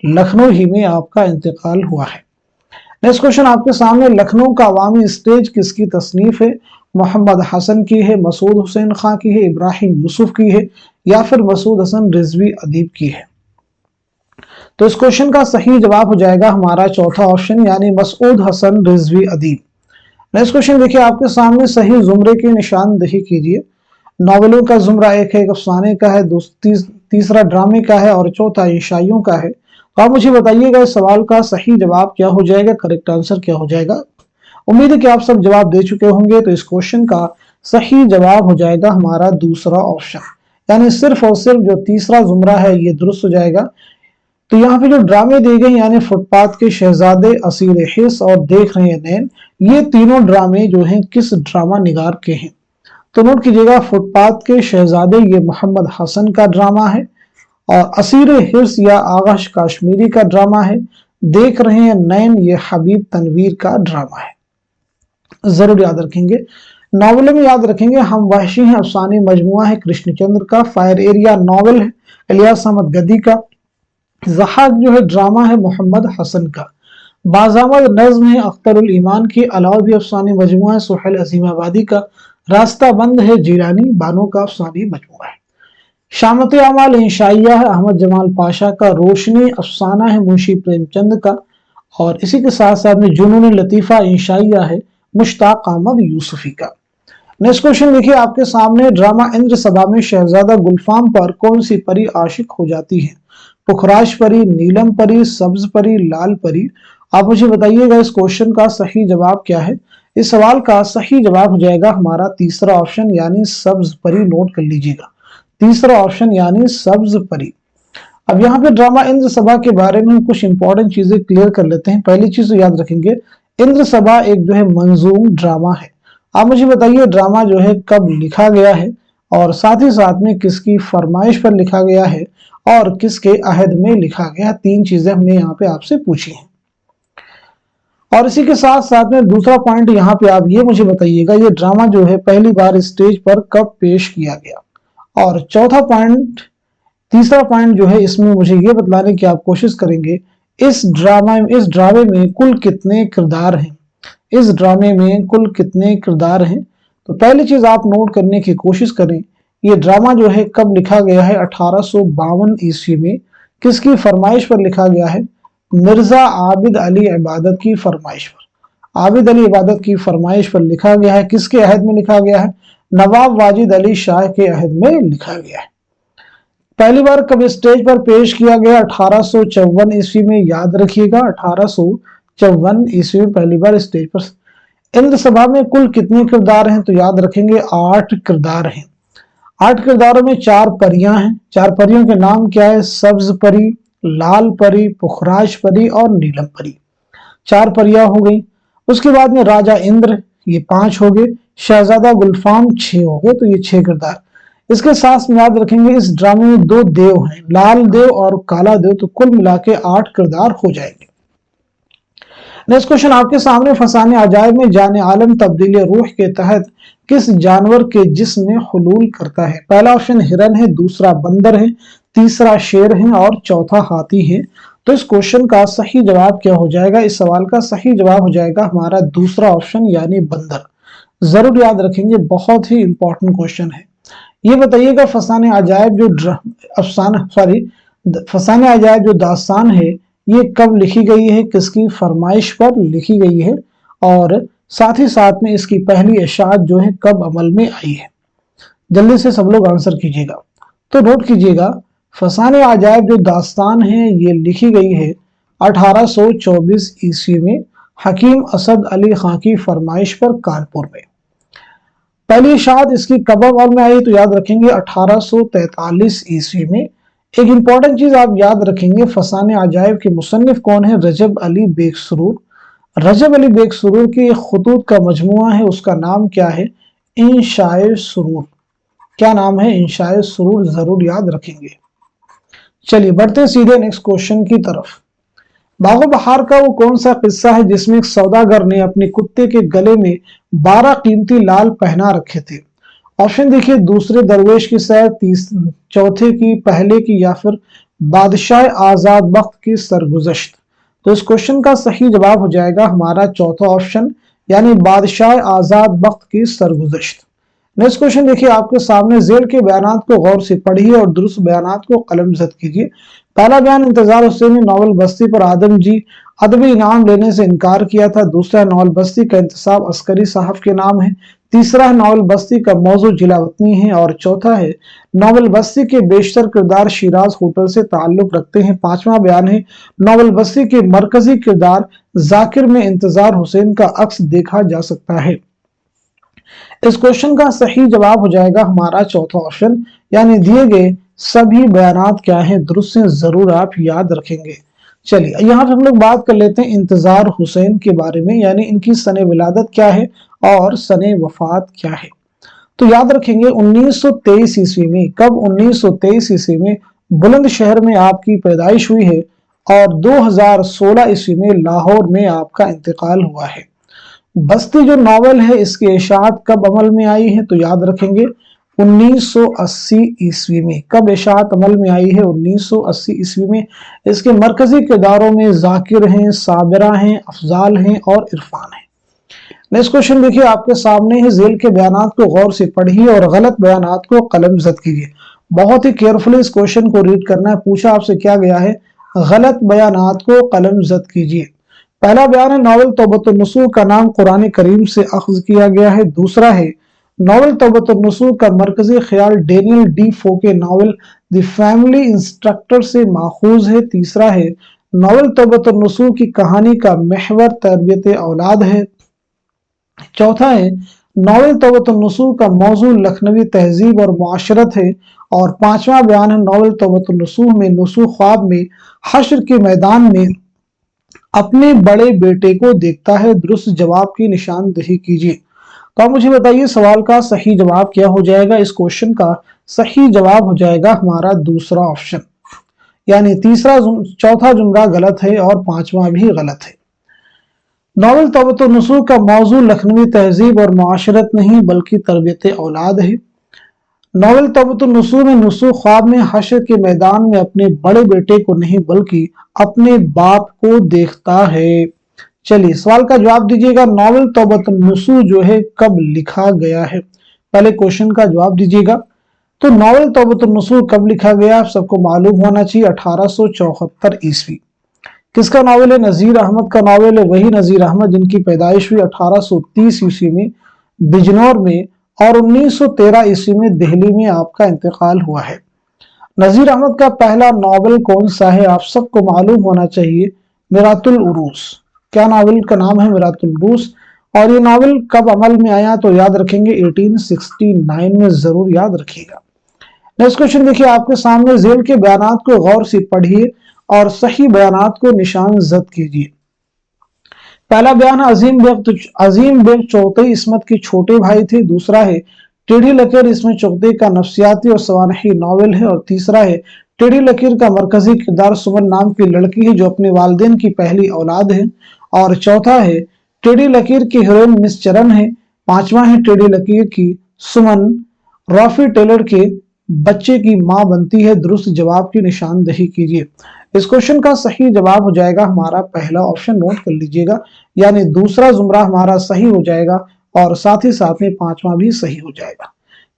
लखनऊ ही में आपका इंतकाल हुआ है। नेक्स्ट क्वेश्चन आपके सामने, लखनऊ का अवामी स्टेज किसकी तसनीफ है, मोहम्मद हसन की है, मसूद हुसैन खां की है, इब्राहिम यूसुफ की है, या फिर मसूद हसन रिजवी अदीब की है। तो इस क्वेश्चन का सही जवाब हो जाएगा हमारा चौथा ऑप्शन, यानी मसूद हसन रिजवी अदीब। नेक्स्ट क्वेश्चन देखिए आपके सामने, सही जुमरे की निशानदही कीजिए। नॉवेलों का जुमरा एक है, अफसाने का है, तीसरा ड्रामे का है और चौथा ईशाइयों का है। तो आप मुझे बताइएगा इस सवाल का सही जवाब क्या हो जाएगा, करेक्ट आंसर क्या हो जाएगा। उम्मीद है कि आप सब जवाब दे चुके होंगे। तो इस क्वेश्चन का सही जवाब हो जाएगा हमारा दूसरा ऑप्शन, यानी सिर्फ और सिर्फ जो तीसरा जुमरा है ये दुरुस्त हो जाएगा। तो यहाँ पे जो ड्रामे दिए गए यानी फुटपाथ के शहजादे, असीर हिस्स और देख रहे हैं नैन, ये तीनों ड्रामे जो हैं किस ड्रामा निगार के हैं। तो नोट कीजिएगा, फुटपाथ के शहजादे ये मोहम्मद हसन का ड्रामा है और असीर हिर्स या आगाश काश्मीरी का ड्रामा है। देख रहे हैं नैन ये हबीब तनवीर का ड्रामा है, जरूर याद रखेंगे। नॉवल में याद रखेंगे हम वहशी हैं, अफसानी मजमुआ है कृष्णचंद्र का, फायर एरिया नॉवल है इलियास अहमद गद्दी का, ज़हाक जो है ड्रामा है मोहम्मद हसन का, बाज़ामद नज़्म है अख्तरुल ईमान की, अलावा भी अफसानी मजमुआ है सुहेल अजीमाबादी का, रास्ता बंद है जीलानी बानो का अफसानी मजमूआ है। शामत अमाल इंशाइया है अहमद जमाल पाशा का। रोशनी अफसाना है मुंशी प्रेमचंद का। और इसी के साथ साथ में जुनून लतीफ़ा इंशाइया है मुश्ताक अहमद यूसुफी का। नेक्स्ट क्वेश्चन देखिए आपके सामने, ड्रामा इंद्र सभा में शहजादा गुलफाम पर कौन सी परी आशिक हो जाती है? पुखराज परी, नीलम परी, सब्ज परी, लाल परी। आप मुझे बताइएगा इस क्वेश्चन का सही जवाब क्या है। इस सवाल का सही जवाब हो जाएगा हमारा तीसरा ऑप्शन यानी सब्ज परी। नोट कर लीजिएगा, तीसरा ऑप्शन यानी सब्ज परी। अब यहाँ पे ड्रामा इंद्र सभा के बारे में कुछ इंपॉर्टेंट चीजें क्लियर कर लेते हैं। पहली चीज तो याद रखेंगे, इंद्र सभा एक जो है मंजूम ड्रामा है। आप मुझे बताइए ड्रामा जो है कब लिखा गया है और साथ ही साथ में किसकी फरमाइश पर लिखा गया है और किसके अहद में लिखा गया। तीन चीजें हमने यहाँ पे आपसे पूछी हैं। और इसी के साथ साथ में दूसरा पॉइंट यहाँ पे आप ये मुझे बताइएगा, ये ड्रामा जो है पहली बार स्टेज पर कब पेश किया गया। और चौथा पॉइंट, तीसरा पॉइंट जो है इसमें मुझे ये बतलाने की आप कोशिश करेंगे, इस ड्रामे में कुल कितने किरदार हैं। इस ड्रामे में कुल कितने किरदार हैं। तो पहली चीज आप नोट करने की कोशिश करें, ये ड्रामा जो है कब लिखा गया है? 1852 ईस्वी में। किसकी फरमाइश पर लिखा गया है? मिर्जा आबिद अली इबादत की फरमाइश पर। आबिद अली इबादत की फरमाइश पर लिखा गया है। किसके अहद में लिखा गया है? नवाब वाजिद अली शाह के अहद में लिखा गया है। पहली बार कब स्टेज पर पेश किया गया? 1854 ईस्वी में। याद रखिएगा 1854 ईस्वी में पहली बार स्टेज पर। इंद्र सभा में कुल कितने किरदार हैं? तो याद रखेंगे 8 किरदार हैं। 8 किरदारों में 4 परियां हैं। 4 परियों के नाम क्या है? सब्ज परी, लाल परी, पुखराज परी और नीलम परी। 4 परियां हो गई। उसके बाद में राजा इंद्र, ये 5 हो गए। शहजादा गुलफाम 6 हो गए। तो ये 6 किरदार। इसके साथ में याद रखेंगे इस ड्रामे में 2 देव हैं, लाल देव और काला देव। तो कुल मिला के 8 किरदार हो जाएंगे। नेक्स्ट क्वेश्चन आपके सामने, फसाने अजायब में जाने आलम तब्दीली रूह के तहत किस जानवर के जिस्म में हुलूल करता है? पहला ऑप्शन हिरन है, दूसरा बंदर है, तीसरा शेर है और चौथा हाथी है। तो इस क्वेश्चन का सही जवाब क्या हो जाएगा? इस सवाल का सही जवाब हो जाएगा हमारा दूसरा ऑप्शन यानी बंदर। जरूर याद रखेंगे, बहुत ही इंपॉर्टेंट क्वेश्चन है। ये बताइएगा फसाने अजायब फसाने अजायब जो दास्तान है ये कब लिखी गई है? किसकी फरमाइश पर लिखी गई है? और साथ ही साथ में इसकी पहली इशाअत जो है कब अमल में आई है? जल्दी से सब लोग आंसर कीजिएगा। तो नोट कीजिएगा, फसाने अजायब जो दास्तान है ये लिखी गई है 1824 ईस्वी में हकीम असद अली खां की फरमाइश पर कानपुर में। पहली इशाअत इसकी कब अमल में आई? तो याद रखेंगे 1843 ईस्वी में। एक इंपॉर्टेंट चीज आप याद रखेंगे, फसाने अजायब के मुसन्निफ कौन है? रजब अली बेग सुरूर। रजब अली बेग सुरूर की खुतूत का मजमुआ है, उसका नाम क्या है? इंशाए सुरूर। क्या नाम है? इंशाए सुरूर। जरूर याद रखेंगे। चलिए बढ़ते हैं सीधे नेक्स्ट क्वेश्चन की तरफ। बागो बहार का वो कौन सा किस्सा है जिसमें एक सौदागर ने अपने कुत्ते के गले में 12 कीमती लाल पहना रखे थे? ऑप्शन देखिए, दूसरे दरवेश की सैर, चौथे की, पहले की, या फिर बादशाह आजाद बख्त की सरगुजश्त। तो इस क्वेश्चन का सही जवाब हो जाएगा हमारा चौथा ऑप्शन यानी बादशाह आजाद बख्त की सरगुजश्त। नेक्स्ट क्वेश्चन देखिए आपके सामने, जेल के बयानात को गौर से पढ़िए और दुरुस्त बयानात को कलमजद कीजिए। पहला बयान, इंतजार हुसैन ने नावल बस्ती पर आदम जी अदबी इनाम लेने से इनकार किया था। दूसरा, नावल बस्ती का इंतसाब अस्करी साहब के नाम है। तीसरा है नावल बस्ती का मौजू जिला वतनी है। और चौथा है नावल बस्ती के बेशतर किरदार शिराज होटल से ताल्लुक रखते हैं। पांचवा बयान है नावल बस्ती के मरकजी किरदार जाकिर में इंतजार हुसैन का अक्स देखा जा सकता है। इस क्वेश्चन का सही जवाब हो जाएगा हमारा चौथा ऑप्शन यानी दिए गए सभी बयानात क्या हैं दुरुस्त से। जरूर आप याद रखेंगे। चलिए यहाँ पे हम लोग बात कर लेते हैं इंतजार हुसैन के बारे में, यानी इनकी सने विलादत क्या है और सने वफात क्या है। तो याद रखेंगे 1923 ईस्वी में। कब? 1923 ईस्वी में बुलंदशहर में आपकी पैदाइश हुई है और 2016 ईस्वी में लाहौर में आपका इंतकाल हुआ है। बस्ती जो नॉवल है इसकी इशाअत कब अमल में आई है? तो याद रखेंगे 1980 ईस्वी में। कब इशाअत अमल में आई है? 1980 ईस्वी में। इसके मरकजी किरदारों में जाकिर हैं, साबिरा हैं, अफजाल हैं और इरफान हैं। नेक्स्ट क्वेश्चन देखिए आपके सामने है, झेल के बयानात को गौर से पढ़िए और गलत बयानात को कलमजद कीजिए। बहुत ही केयरफुली इस क्वेश्चन को रीड करना है। पूछा आपसे क्या गया है, गलत बयानात को कलमजद कीजिए। पहला बयान है, नावल तौबतुन्नसूह का नाम कुरान करीम से अख्ज किया गया है। दूसरा है, नावल तौबतुन्नसूह का मरकजी ख्याल डेनियल डी फो के नावल द फैमिली इंस्ट्रक्टर से माखूज है। तीसरा है, नावल तौबतुन्नसूह की कहानी का महवर तरबियत औलाद है। चौथा है, नावल तौबतुन्नसूह का मौजू लखनवी तहजीब और मुआशरत है। और पांचवा बयान है, नावल तौबतुन्नसूह में नसूह ख्वाब में हश्र के मैदान में अपने बड़े बेटे को देखता है। दुरुस्त जवाब की निशानदेही कीजिए। तो आप मुझे बताइए सवाल का सही जवाब क्या हो जाएगा। इस क्वेश्चन का सही जवाब हो जाएगा हमारा दूसरा ऑप्शन, यानी चौथा जुमला गलत है और पांचवा भी गलत है। नावल तौबतुन्नसूह का मौजू लखनवी तहजीब और मुआशरत नहीं बल्कि तरबियत औलाद है। नावल तौबतुन्नसूह में नसूह ख्वाब में हश्र के मैदान में अपने बड़े बेटे को नहीं बल्कि अपने बाप को देखता है। चलिए सवाल का जवाब दीजिएगा, नावल तौबतुन्नसूह जो है कब लिखा गया है। पहले क्वेश्चन का जवाब दीजिएगा। तो नावल तौबतुन्नसूह कब लिखा गया आप सबको मालूम होना चाहिए, 1874 ईस्वी। किसका नावल है, नजीर अहमद का नावल है। वही नजीर अहमद जिनकी पैदाइश हुई 1830 ईस्वी में बिजनौर में और 1913 ईस्वी में दिल्ली में आपका इंतकाल हुआ है। नजीर अहमद का पहला नावल कौन सा है आप सबको मालूम होना चाहिए, मिरातुल उरूस। क्या नावल का नाम है, मिरातुल उरूस। और ये नावल कब अमल में आया तो याद रखेंगे 1869 में, जरूर याद रखिएगा। नेक्स्ट क्वेश्चन देखिए आपके सामने, झेल के बयानात को गौर से पढ़िए और सही बयानात को निशान जद कीजिए। पहला बयान है, अजीम बेग चौथई इसमत के छोटे भाई थे। दूसरा है, टेढ़ी लकीर इसमें चौथई का नफ्सियाती और सवानही नावल है। और तीसरा है, टेढ़ी लकीर का मरकजी किरदार सुमन नाम की लड़की है जो अपने वालिदैन की पहली औलाद है। और चौथा है, टेढ़ी लकीर की हीरोइन मिस चरण है। पांचवा है, टेढ़ी लकीर की सुमन रॉफी टेलर के बच्चे की मां बनती है। दुरुस्त जवाब की निशानदेही कीजिए। इस क्वेश्चन का सही जवाब हो जाएगा हमारा पहला ऑप्शन, नोट कर लीजिएगा, यानी दूसरा जुमरा हमारा सही हो जाएगा और साथ ही साथ में पांचवा भी सही हो जाएगा।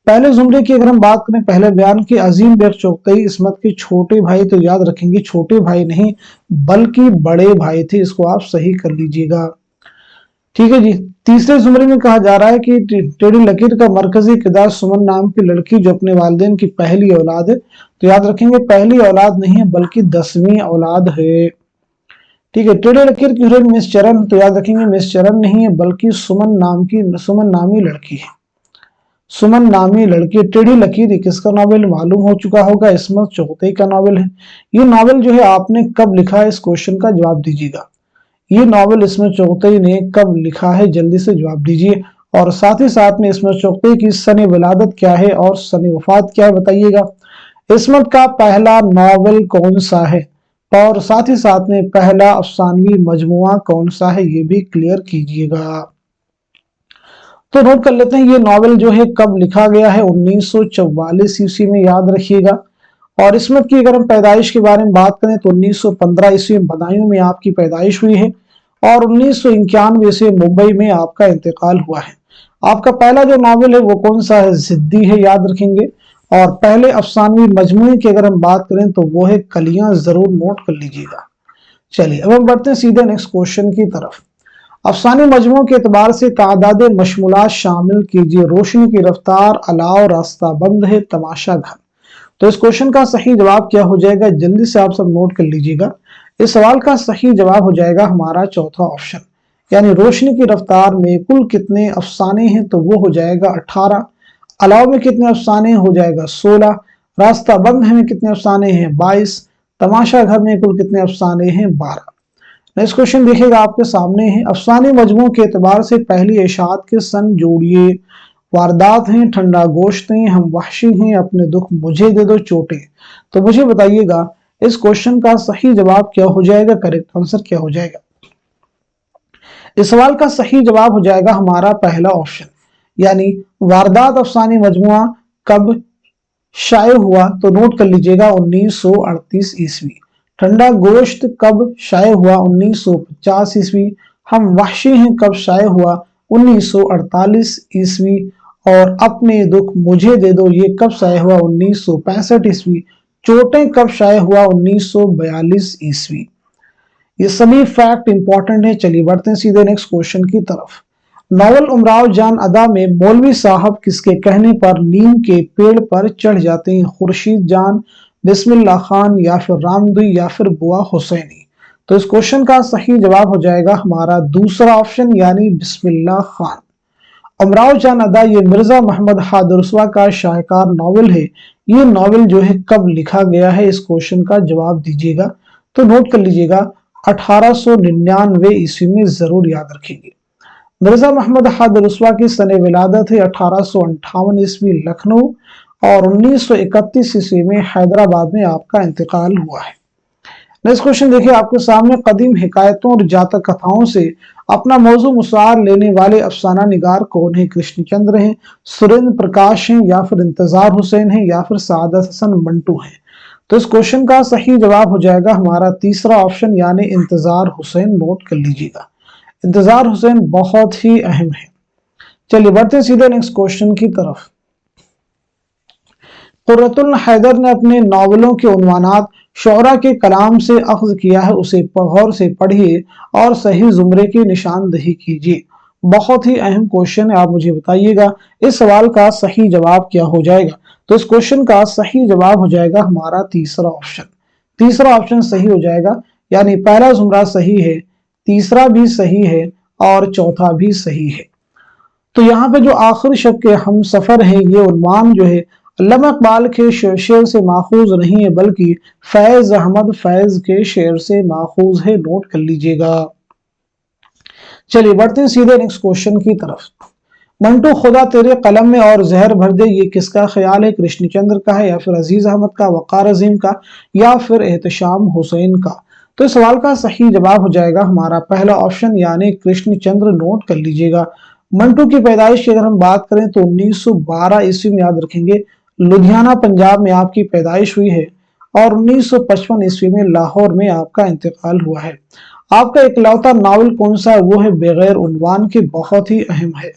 पहले जुमरे की अगर हम बात करें, पहले बयान की, अजीम बेग चौथई इसमत के छोटे भाई, तो याद रखेंगे छोटे भाई नहीं बल्कि बड़े भाई थे, इसको आप सही कर लीजिएगा। ठीक है जी। तीसरे जुमरे में कहा जा रहा है कि टेढ़ी लकीर का मरकजी किरदार सुमन नाम की लड़की जो अपने वालिदैन की पहली औलाद है, तो याद रखेंगे पहली औलाद नहीं है बल्कि 10वीं औलाद है। ठीक है। टेढ़ी लकीर की हीरोइन मिस चरण, तो याद रखेंगे मिस चरण नहीं है बल्कि सुमन नामी लड़की है। सुमन नामी लड़की। टेढ़ी लकीर किसका नावल मालूम हो चुका होगा, इसमत चौथई का नावल है। ये नावल जो है आपने कब लिखा है, इस क्वेश्चन का जवाब दीजिएगा। ये नावल इसमें चौथई ने कब लिखा है, जल्दी से जवाब दीजिए। और साथ ही साथ में इसमें चौथई की सने विलादत क्या है और सने वफात क्या है बताइएगा। इसमत का पहला नावल कौन सा है और साथ ही साथ में पहला अफसानवी मजमुआ कौन सा है, ये भी क्लियर कीजिएगा। तो नोट कर लेते हैं ये नावल जो है कब लिखा गया है, 1944 ईस्वी में, याद रखिएगा। और इसमत की अगर हम पैदाइश के बारे में बात करें तो 1915 ईस्वी में बदायूं में आपकी पैदाइश हुई है और 1991 से मुंबई में आपका इंतकाल हुआ है। आपका पहला जो नावल है वो कौन सा है, जिद्दी है, याद रखेंगे। और पहले अफसानवी मजमूए की अगर हम बात करें तो वो है कलियां, जरूर नोट कर लीजिएगा। चलिए अब हम बढ़ते हैं सीधे नेक्स्ट क्वेश्चन की तरफ। अफसानी मजमू के एतबार से तादाद मशमूलात शामिल कीजिए। रोशनी की रफ्तार, अलाव, रास्ता बंद है, तमाशा घर। तो इस क्वेश्चन का सही जवाब क्या हो जाएगा, जल्दी से आप सब नोट कर लीजिएगा। इस सवाल का सही जवाब हो जाएगा हमारा चौथा ऑप्शन, यानी रोशनी की रफ्तार में कुल कितने अफसाने हैं, तो वो हो जाएगा 18। अलाव में कितने अफसाने हो जाएगा 16। रास्ता बंद है में कितने अफसाने हैं 22। तमाशा घर में कुल कितने अफसाने हैं 12। नेक्स्ट क्वेश्चन देखिएगा आपके सामने है, अफसानी मजमू के एतबार से पहली इशात के सन जोड़िए। वारदात हैं, ठंडा गोश्त हैं, हम वहशी हैं, अपने दुख मुझे दे दो चोटें। तो मुझे बताइएगा इस क्वेश्चन का सही जवाब क्या हो जाएगा, करेक्ट आंसर क्या हो जाएगा। इस सवाल का सही जवाब हो जाएगा हमारा पहला ऑप्शन, यानी वारदात अफसानी मजमुआ कब शाये हुआ, तो नोट कर लीजिएगा 1938 ईस्वी। ठंडा गोश्त कब शाये हुआ, 1950 ईस्वी। हम वहशी हैं कब शाये हुआ, 1948 ईस्वी, और अपने दुख मुझे दे दो ये कब शाये हुआ 1965 ईस्वी, चोटें कब शाये हुआ 1942 ईस्वी। ये सभी फैक्ट इंपॉर्टेंट है। चलिए बढ़ते हैं सीधे नेक्स्ट क्वेश्चन की तरफ। नॉवल उमराव जान अदा में मौलवी साहब किसके कहने पर नीम के पेड़ पर चढ़ जाते हैं? खुर्शीद जान, बिस्मिल्लाह खान, या फिर रामदुई, या फिर बुआ हुसैनी। तो इस क्वेश्चन का सही जवाब हो जाएगा हमारा दूसरा ऑप्शन यानी बिस्मिल्लाह खान। उमराव जान अदा ये मिर्जा मोहम्मद हादुरस्वा का शाहकार नॉवल है। ये नॉवल जो है कब लिखा गया है, इस क्वेश्चन का जवाब दीजिएगा। तो नोट कर लीजिएगा 1899 ईस्वी में, जरूर याद रखेंगे। मिर्जा मोहम्मद हादुरस्वा की सने विलादत है 1858 ईस्वी लखनऊ, और 1931 ईस्वी में हैदराबाद में आपका इंतकाल हुआ है। नेक्स्ट क्वेश्चन देखिए आपके सामने, कदीम हिकायतों और जातक कथाओं से अपना मौजू मुसार लेने वाले अफसाना निगार कौन है? कृष्णचंद्र हैं, सुरेंद्र प्रकाश हैं, या फिर इंतजार हुसैन हैं, या फिर सादत हसन मंटू हैं। तो इस क्वेश्चन का सही जवाब हो जाएगा हमारा तीसरा ऑप्शन यानी इंतजार हुसैन। नोट कर लीजिएगा, इंतजार हुसैन बहुत ही अहम है। चलिए बढ़ते हैं सीधे नेक्स्ट क्वेश्चन की तरफ। कुर्रतुल हैदर ने अपने नॉवलों के उन्वानात शोरा के कलाम से अख्ज किया है, उसे गौर से पढ़िए और सही जुमरे की निशानदही कीजिए। बहुत ही अहम क्वेश्चन है, आप मुझे बताइएगा इस सवाल का सही जवाब क्या हो जाएगा। तो इस क्वेश्चन का सही जवाब हो जाएगा हमारा तीसरा ऑप्शन। तीसरा ऑप्शन सही हो जाएगा, यानी पहला जुमरा सही है, तीसरा भी सही है, और चौथा भी सही है। तो यहाँ पे जो आखिरी शब्द के हम सफर है, ये उन्वान जो है अल्लामा इकबाल के शेर से माखूज नहीं है, बल्कि फैज अहमद फैज के शेर से माखूज है। नोट कर लीजिएगा। चलिए बढ़ते हैं सीधे नेक्स्ट क्वेश्चन की तरफ। मंटू खुदा तेरे कलम में और जहर भर दे, ये किसका ख्याल है? कृष्णचंद्र का है, या फिर अजीज अहमद का, वकार अजीम का, या फिर एहतशाम हुसैन का? तो इस सवाल का सही जवाब हो जाएगा हमारा पहला ऑप्शन यानी कृष्णचंद्र। नोट कर लीजिएगा। मंटू की पैदाइश की अगर हम बात करें तो 1912 ईस्वी में, याद रखेंगे, लुधियाना पंजाब में आपकी पैदाइश हुई है, और 1955 ईस्वी में लाहौर में आपका इंतकाल हुआ है। आपका इकलौता नावल कौन सा है? वो है बगैर उन्वान के, बहुत ही अहम है।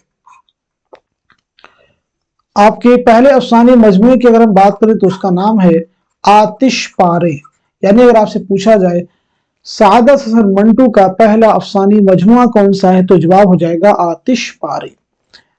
आपके पहले अफसानी मजमूए की अगर हम बात करें तो उसका नाम है आतिश पारे। यानी अगर आपसे पूछा जाए सादत हसन मंटू का पहला अफसानी मजमुआ कौन सा है, तो जवाब हो जाएगा आतिश पारे।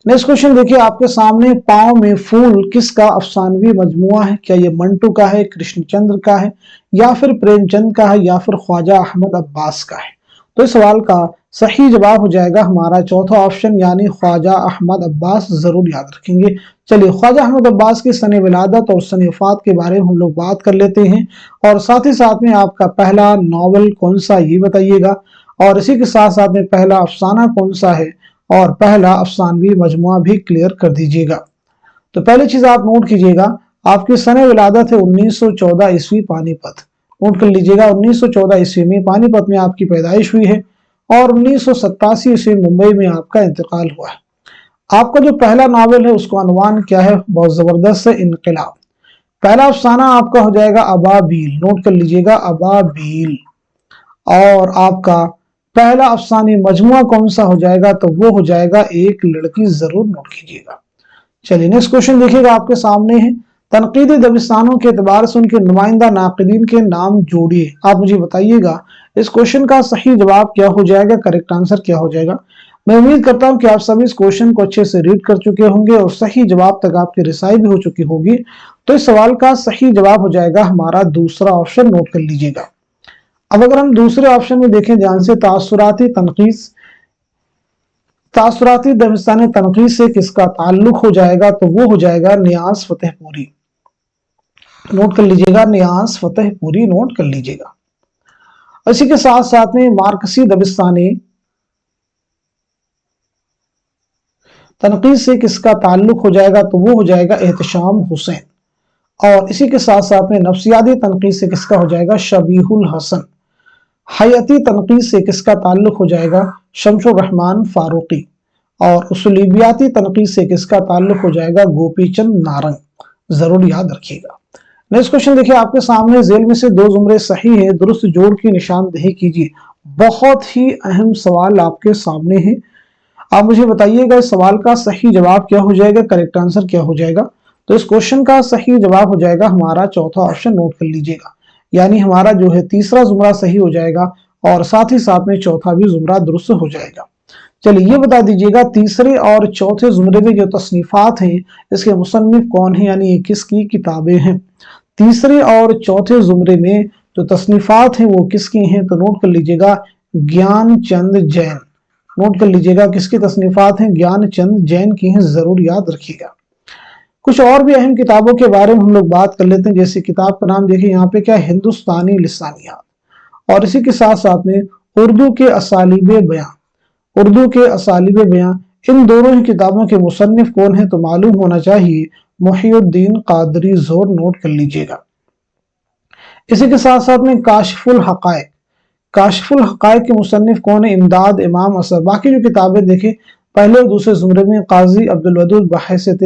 नेक्स्ट क्वेश्चन देखिए आपके सामने, पांव में फूल किसका अफसानवी मजमुआ है? क्या ये मंटू का है, कृष्णचंद्र का है, या फिर प्रेमचंद का है, या फिर ख्वाजा अहमद अब्बास का है? तो इस सवाल का सही जवाब हो जाएगा हमारा चौथा ऑप्शन यानी ख्वाजा अहमद अब्बास। जरूर याद रखेंगे। चलिए ख्वाजा अहमद अब्बास की सने विलादत और सने वफात के बारे में हम लोग बात कर लेते हैं, और साथ ही साथ में आपका पहला नॉवल कौन सा ये बताइएगा, और इसी के साथ साथ में पहला अफसाना कौन सा है, और पहला अफसानवी मजमुआ भी क्लियर कर दीजिएगा। तो पहली चीज आप नोट कीजिएगा, आपकी सने विलादत है 1914 ईस्वी पानीपत। नोट कर लीजिएगा 1914 ईस्वी में पानीपत में आपकी पैदाइश हुई है, और 1987 ईस्वी मुंबई में आपका इंतकाल हुआ है। आपका जो पहला नावल है उसका अनवान क्या है? बहुत जबरदस्त है, इनकलाब। पहला अफसाना आपका हो जाएगा अबाबील। नोट कर लीजिएगा अबाबील। और आपका पहला अफसानी मजमुआ कौन सा हो जाएगा? तो वो हो जाएगा एक लड़की। जरूर नोट कीजिएगा। चलिए नेक्स्ट क्वेश्चन देखिएगा आपके सामने है, तनकीदी दबिस्तानों के एतबार से उनके नुमाइंदा नाकिदीन के नाम जोड़िए। आप मुझे बताइएगा इस क्वेश्चन का सही जवाब क्या हो जाएगा, करेक्ट आंसर क्या हो जाएगा। मैं उम्मीद करता हूं कि आप सभी इस क्वेश्चन को अच्छे से रीड कर चुके होंगे और सही जवाब तक आपकी रिसाई भी हो चुकी होगी। तो इस सवाल का सही जवाब हो जाएगा हमारा दूसरा ऑप्शन। नोट कर लीजिएगा। अब अगर हम दूसरे ऑप्शन में देखें ध्यान से, तासुराती दबिस्तान तनकीद से किसका ताल्लुक हो जाएगा? तो वो हो जाएगा नियाज फतेहपुरी। नोट कर लीजिएगा, नियाज फतेहपुरी। नोट कर लीजिएगा। इसी के साथ साथ में मार्कसी दबिस्तानी तनकीद से किसका ताल्लुक हो जाएगा? तो वो हो जाएगा एहतशाम हुसैन। और इसी के साथ साथ में नफ्सियाती तनकीद से किसका हो जाएगा? शबीहुल हसन। हयाती तनकीद से किसका ताल्लुक हो जाएगा? शमसुर रहमान फारूकी। और उसूलियाती तनकीद से किसका ताल्लुक हो जाएगा? गोपीचंद नारंग। जरूर याद रखिएगा। नेक्स्ट क्वेश्चन देखिए आपके सामने, जेल में से दो जुमरे सही है, दुरुस्त जोड़ की निशानदेही कीजिए। बहुत ही अहम सवाल आपके सामने है। آپ مجھے بتائیے گا اس سوال کا صحیح جواب کیا ہو جائے گا، کریکٹ آنسر کیا ہو جائے گا؟ تو اس کوشچن کا صحیح جواب ہو جائے گا ہمارا چوتھا آپشن، نوٹ کر لیجئے گا، یعنی ہمارا جو ہے تیسرا زمرہ صحیح ہو جائے گا اور ساتھ ہی ساتھ میں چوتھا بھی زمرہ درست ہو جائے گا۔ چلیے یہ بتا دیجئے گا تیسرے اور چوتھے زمرے میں جو تصنیفات ہیں اس کے مصنف کون ہیں، یعنی یہ کس کی کتابیں ہیں؟ تیسرے اور چوتھے زمرے میں جو تصنیفات ہیں وہ کس کی ہیں؟ تو نوٹ کر لیجئے گا گیان چند جین، نوٹ کر لیجئے گا کس کی تصنیفات ہیں؟ گیان چند جین کی ہیں، ضرور یاد رکھیے گا۔ کچھ اور بھی اہم کتابوں کے بارے میں ہم لوگ بات کر لیتے ہیں، جیسے کتاب کا نام دیکھیں یہاں پہ کیا، ہندوستانی لسانیات، اور اسی کے ساتھ ساتھ میں اردو کے اسالیب بیان، اردو کے اسالیب بیان، ان دونوں ہی کتابوں کے مصنف کون ہیں؟ تو معلوم ہونا چاہیے محی الدین قادری زور، نوٹ کر لیجئے گا۔ اسی کے ساتھ ساتھ میں کاشف الحقائق، کاشف الحقائق کے مصنف کون ہیں؟ امداد امام اثر۔ باقی جو کتابیں دیکھیں پہلے اور دوسرے زمرے میں قاضی عبدالودود بحیثیت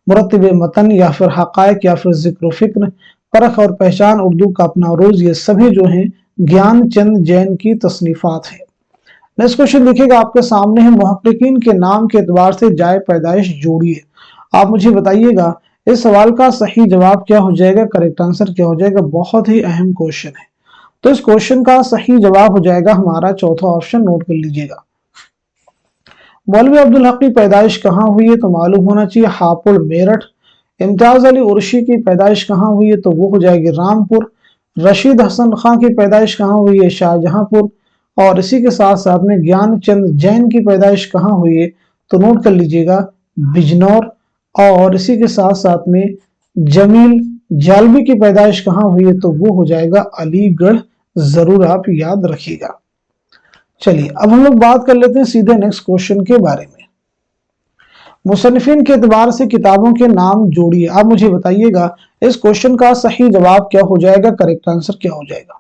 مرتب متن یا پھر حقائق یا پھر ذکر و فکر، پرکھ اور پہچان، اردو کا اپنا عروج، یہ سبھی جو ہیں گیان چند جین کی تصنیفات ہیں۔ نیکسٹ کوشچن دیکھیے گا آپ کے سامنے ہے، محققین کے نام کے اعتبار سے جائے پیدائش جوڑیے۔ آپ مجھے بتائیے گا اس سوال کا صحیح جواب کیا ہو جائے گا، کریکٹ آنسر کیا ہو جائے گا؟ بہت ہی اہم کوشچن ہے، تو اس کوشچن کا صحیح جواب ہو جائے گا ہمارا چوتھا آپشن، نوٹ کر لیجئے گا۔ مولوی عبدالحق کی پیدائش کہاں ہوئی ہے؟ تو معلوم ہونا چاہیے ہاپوڑ میرٹھ۔ امتیاز علی عرشی کی پیدائش کہاں ہوئی ہے؟ تو وہ ہو جائے گی رامپور۔ رشید حسن خان کی پیدائش کہاں ہوئی ہے؟ شاہجہاں پور۔ اور اسی کے ساتھ ساتھ میں گیان چند جین کی پیدائش کہاں ہوئی ہے؟ تو نوٹ کر لیجئے گا بجنور۔ اور اسی کے ساتھ ساتھ میں جمیل جالبی کی پیدائش کہاں ہوئی ہے؟ تو وہ ہو جائے گا علی گڑھ، ضرور آپ یاد رکھیے گا۔ چلیے اب ہم لوگ بات کر لیتے ہیں سیدھے نیکسٹ کوشچن کے بارے میں، مصنفین کے اعتبار سے کتابوں کے نام جوڑیے۔ آپ مجھے بتائیے گا اس کوشچن کا صحیح جواب کیا ہو جائے گا، کریکٹ آنسر کیا ہو جائے گا؟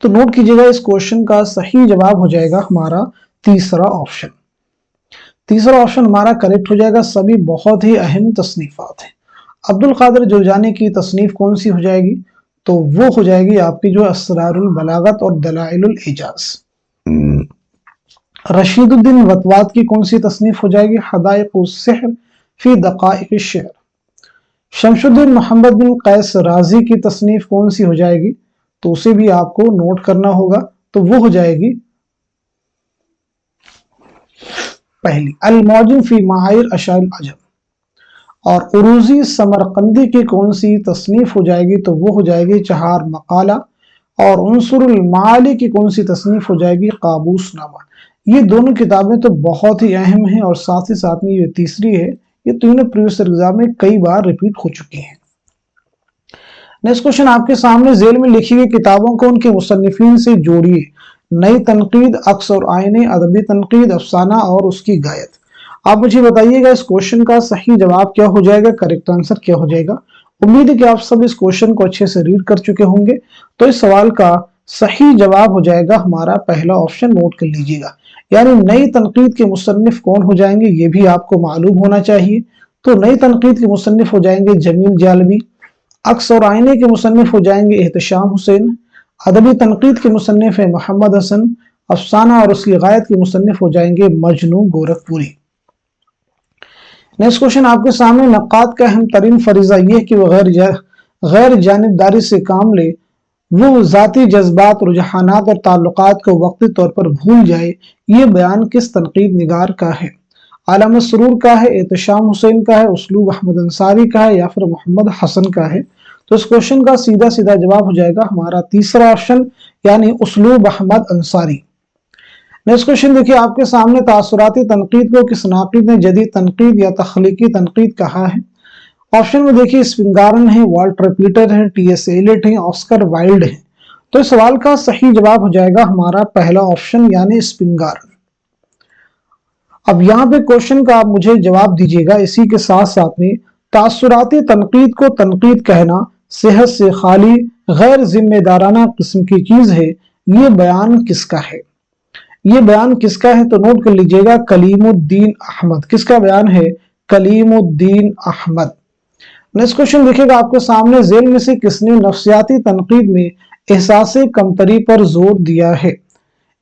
تو نوٹ کیجئے گا اس کوشچن کا صحیح جواب ہو جائے گا ہمارا تیسرا آپشن، تیسرا آپشن ہمارا کریکٹ ہو جائے گا۔ سبھی بہت ہی اہم تصنیفات ہیں۔ عبدالقادر جرجانی کی تصنیف کون سی ہو جائے گی؟ تو وہ ہو جائے گی آپ کی جو اسرار البلاغت اور دلائل الاعجاز۔ رشید الدین وطوات کی کون سی تصنیف ہو جائے گی؟ حدائق السحر فی دقائق الشعر۔ شمس الدین محمد بن قیس رازی کی تصنیف کون سی ہو جائے گی؟ تو اسے بھی آپ کو نوٹ کرنا ہوگا، تو وہ ہو جائے گی پہلی المعجم فی معایر اشعار العجم۔ اور عروضی سمرقندی کی کون سی تصنیف ہو جائے گی؟ تو وہ ہو جائے گی چہار مقالہ۔ اور عنصر المعالی کی کون سی تصنیف ہو جائے گی؟ قابوس نامہ۔ یہ دونوں کتابیں تو بہت ہی اہم ہیں، اور ساتھ ہی ساتھ میں یہ تیسری ہے، یہ تینوں پریویس ایگزام میں کئی بار ریپیٹ ہو چکی ہیں۔ نیکسٹ کوشچن آپ کے سامنے ذیل میں لکھی ہوئی کتابوں کو ان کے مصنفین سے جوڑیے۔ نئی تنقید، عکس اور آئینے، ادبی تنقید، افسانہ اور اس کی غایت۔ آپ مجھے بتائیے گا اس کوشچن کا صحیح جواب کیا ہو جائے گا، کریکٹ آنسر کیا ہو جائے گا؟ امید ہے کہ آپ سب اس کوشچن کو اچھے سے ریڈ کر چکے ہوں گے، تو اس سوال کا صحیح جواب ہو جائے گا ہمارا پہلا آپشن، نوٹ کر لیجئے گا، یعنی نئی تنقید کے مصنف کون ہو جائیں گے یہ بھی آپ کو معلوم ہونا چاہیے۔ تو نئی تنقید کے مصنف ہو جائیں گے جمیل جالبی، عکس اور آئینے کے مصنف ہو جائیں گے احتشام حسین، ادبی تنقید کے مصنف ہیں محمد حسن، افسانہ اور اس کی غایت کے مصنف ہو جائیں گے مجنو گورکھپوری۔ نیکسٹ کوشچن آپ کے سامنے، نقاد کا اہم ترین فریضہ یہ کہ وہ غیر جانبداری سے کام لے، وہ ذاتی جذبات، رجحانات اور تعلقات کو وقتی طور پر بھول جائے، یہ بیان کس تنقید نگار کا ہے؟ علامہ سرور کا ہے، احتشام حسین کا ہے، اسلوب احمد انصاری کا ہے، یا پھر محمد حسن کا ہے؟ تو اس کوشچن کا سیدھا سیدھا جواب ہو جائے گا ہمارا تیسرا آپشن، یعنی اسلوب احمد انصاری۔ نیکسٹ کوشچن دیکھیے آپ کے سامنے، تاثراتی تنقید کو کس ناقد نے جدید تنقید یا تخلیقی تنقید کہا ہے؟ آپشن میں دیکھیے اسپنگارن ہے، والٹر پیٹر ہے، ٹی ایس ایلیٹ ہے، آسکر وائلڈ ہے۔ تو اس سوال کا صحیح جواب ہو جائے گا ہمارا پہلا آپشن، یعنی اسپنگارن۔ اب یہاں پہ کوشچن کا آپ مجھے جواب دیجیے گا، اسی کے ساتھ ساتھ میں تاثراتی تنقید کو تنقید کہنا صحت سے خالی غیر ذمہ دارانہ قسم کی چیز ہے، یہ بیان کس کا ہے؟ یہ بیان کس کا ہے؟ تو نوٹ کر لیجئے گا کلیم الدین احمد۔ کس کا بیان ہے؟ کلیم الدین احمد۔ नेक्स्ट क्वेश्चन देखिएगा आपके सामने, जेल में से किसने नफ्सियाती तनकीद में एहसास कमतरी पर जोर दिया है?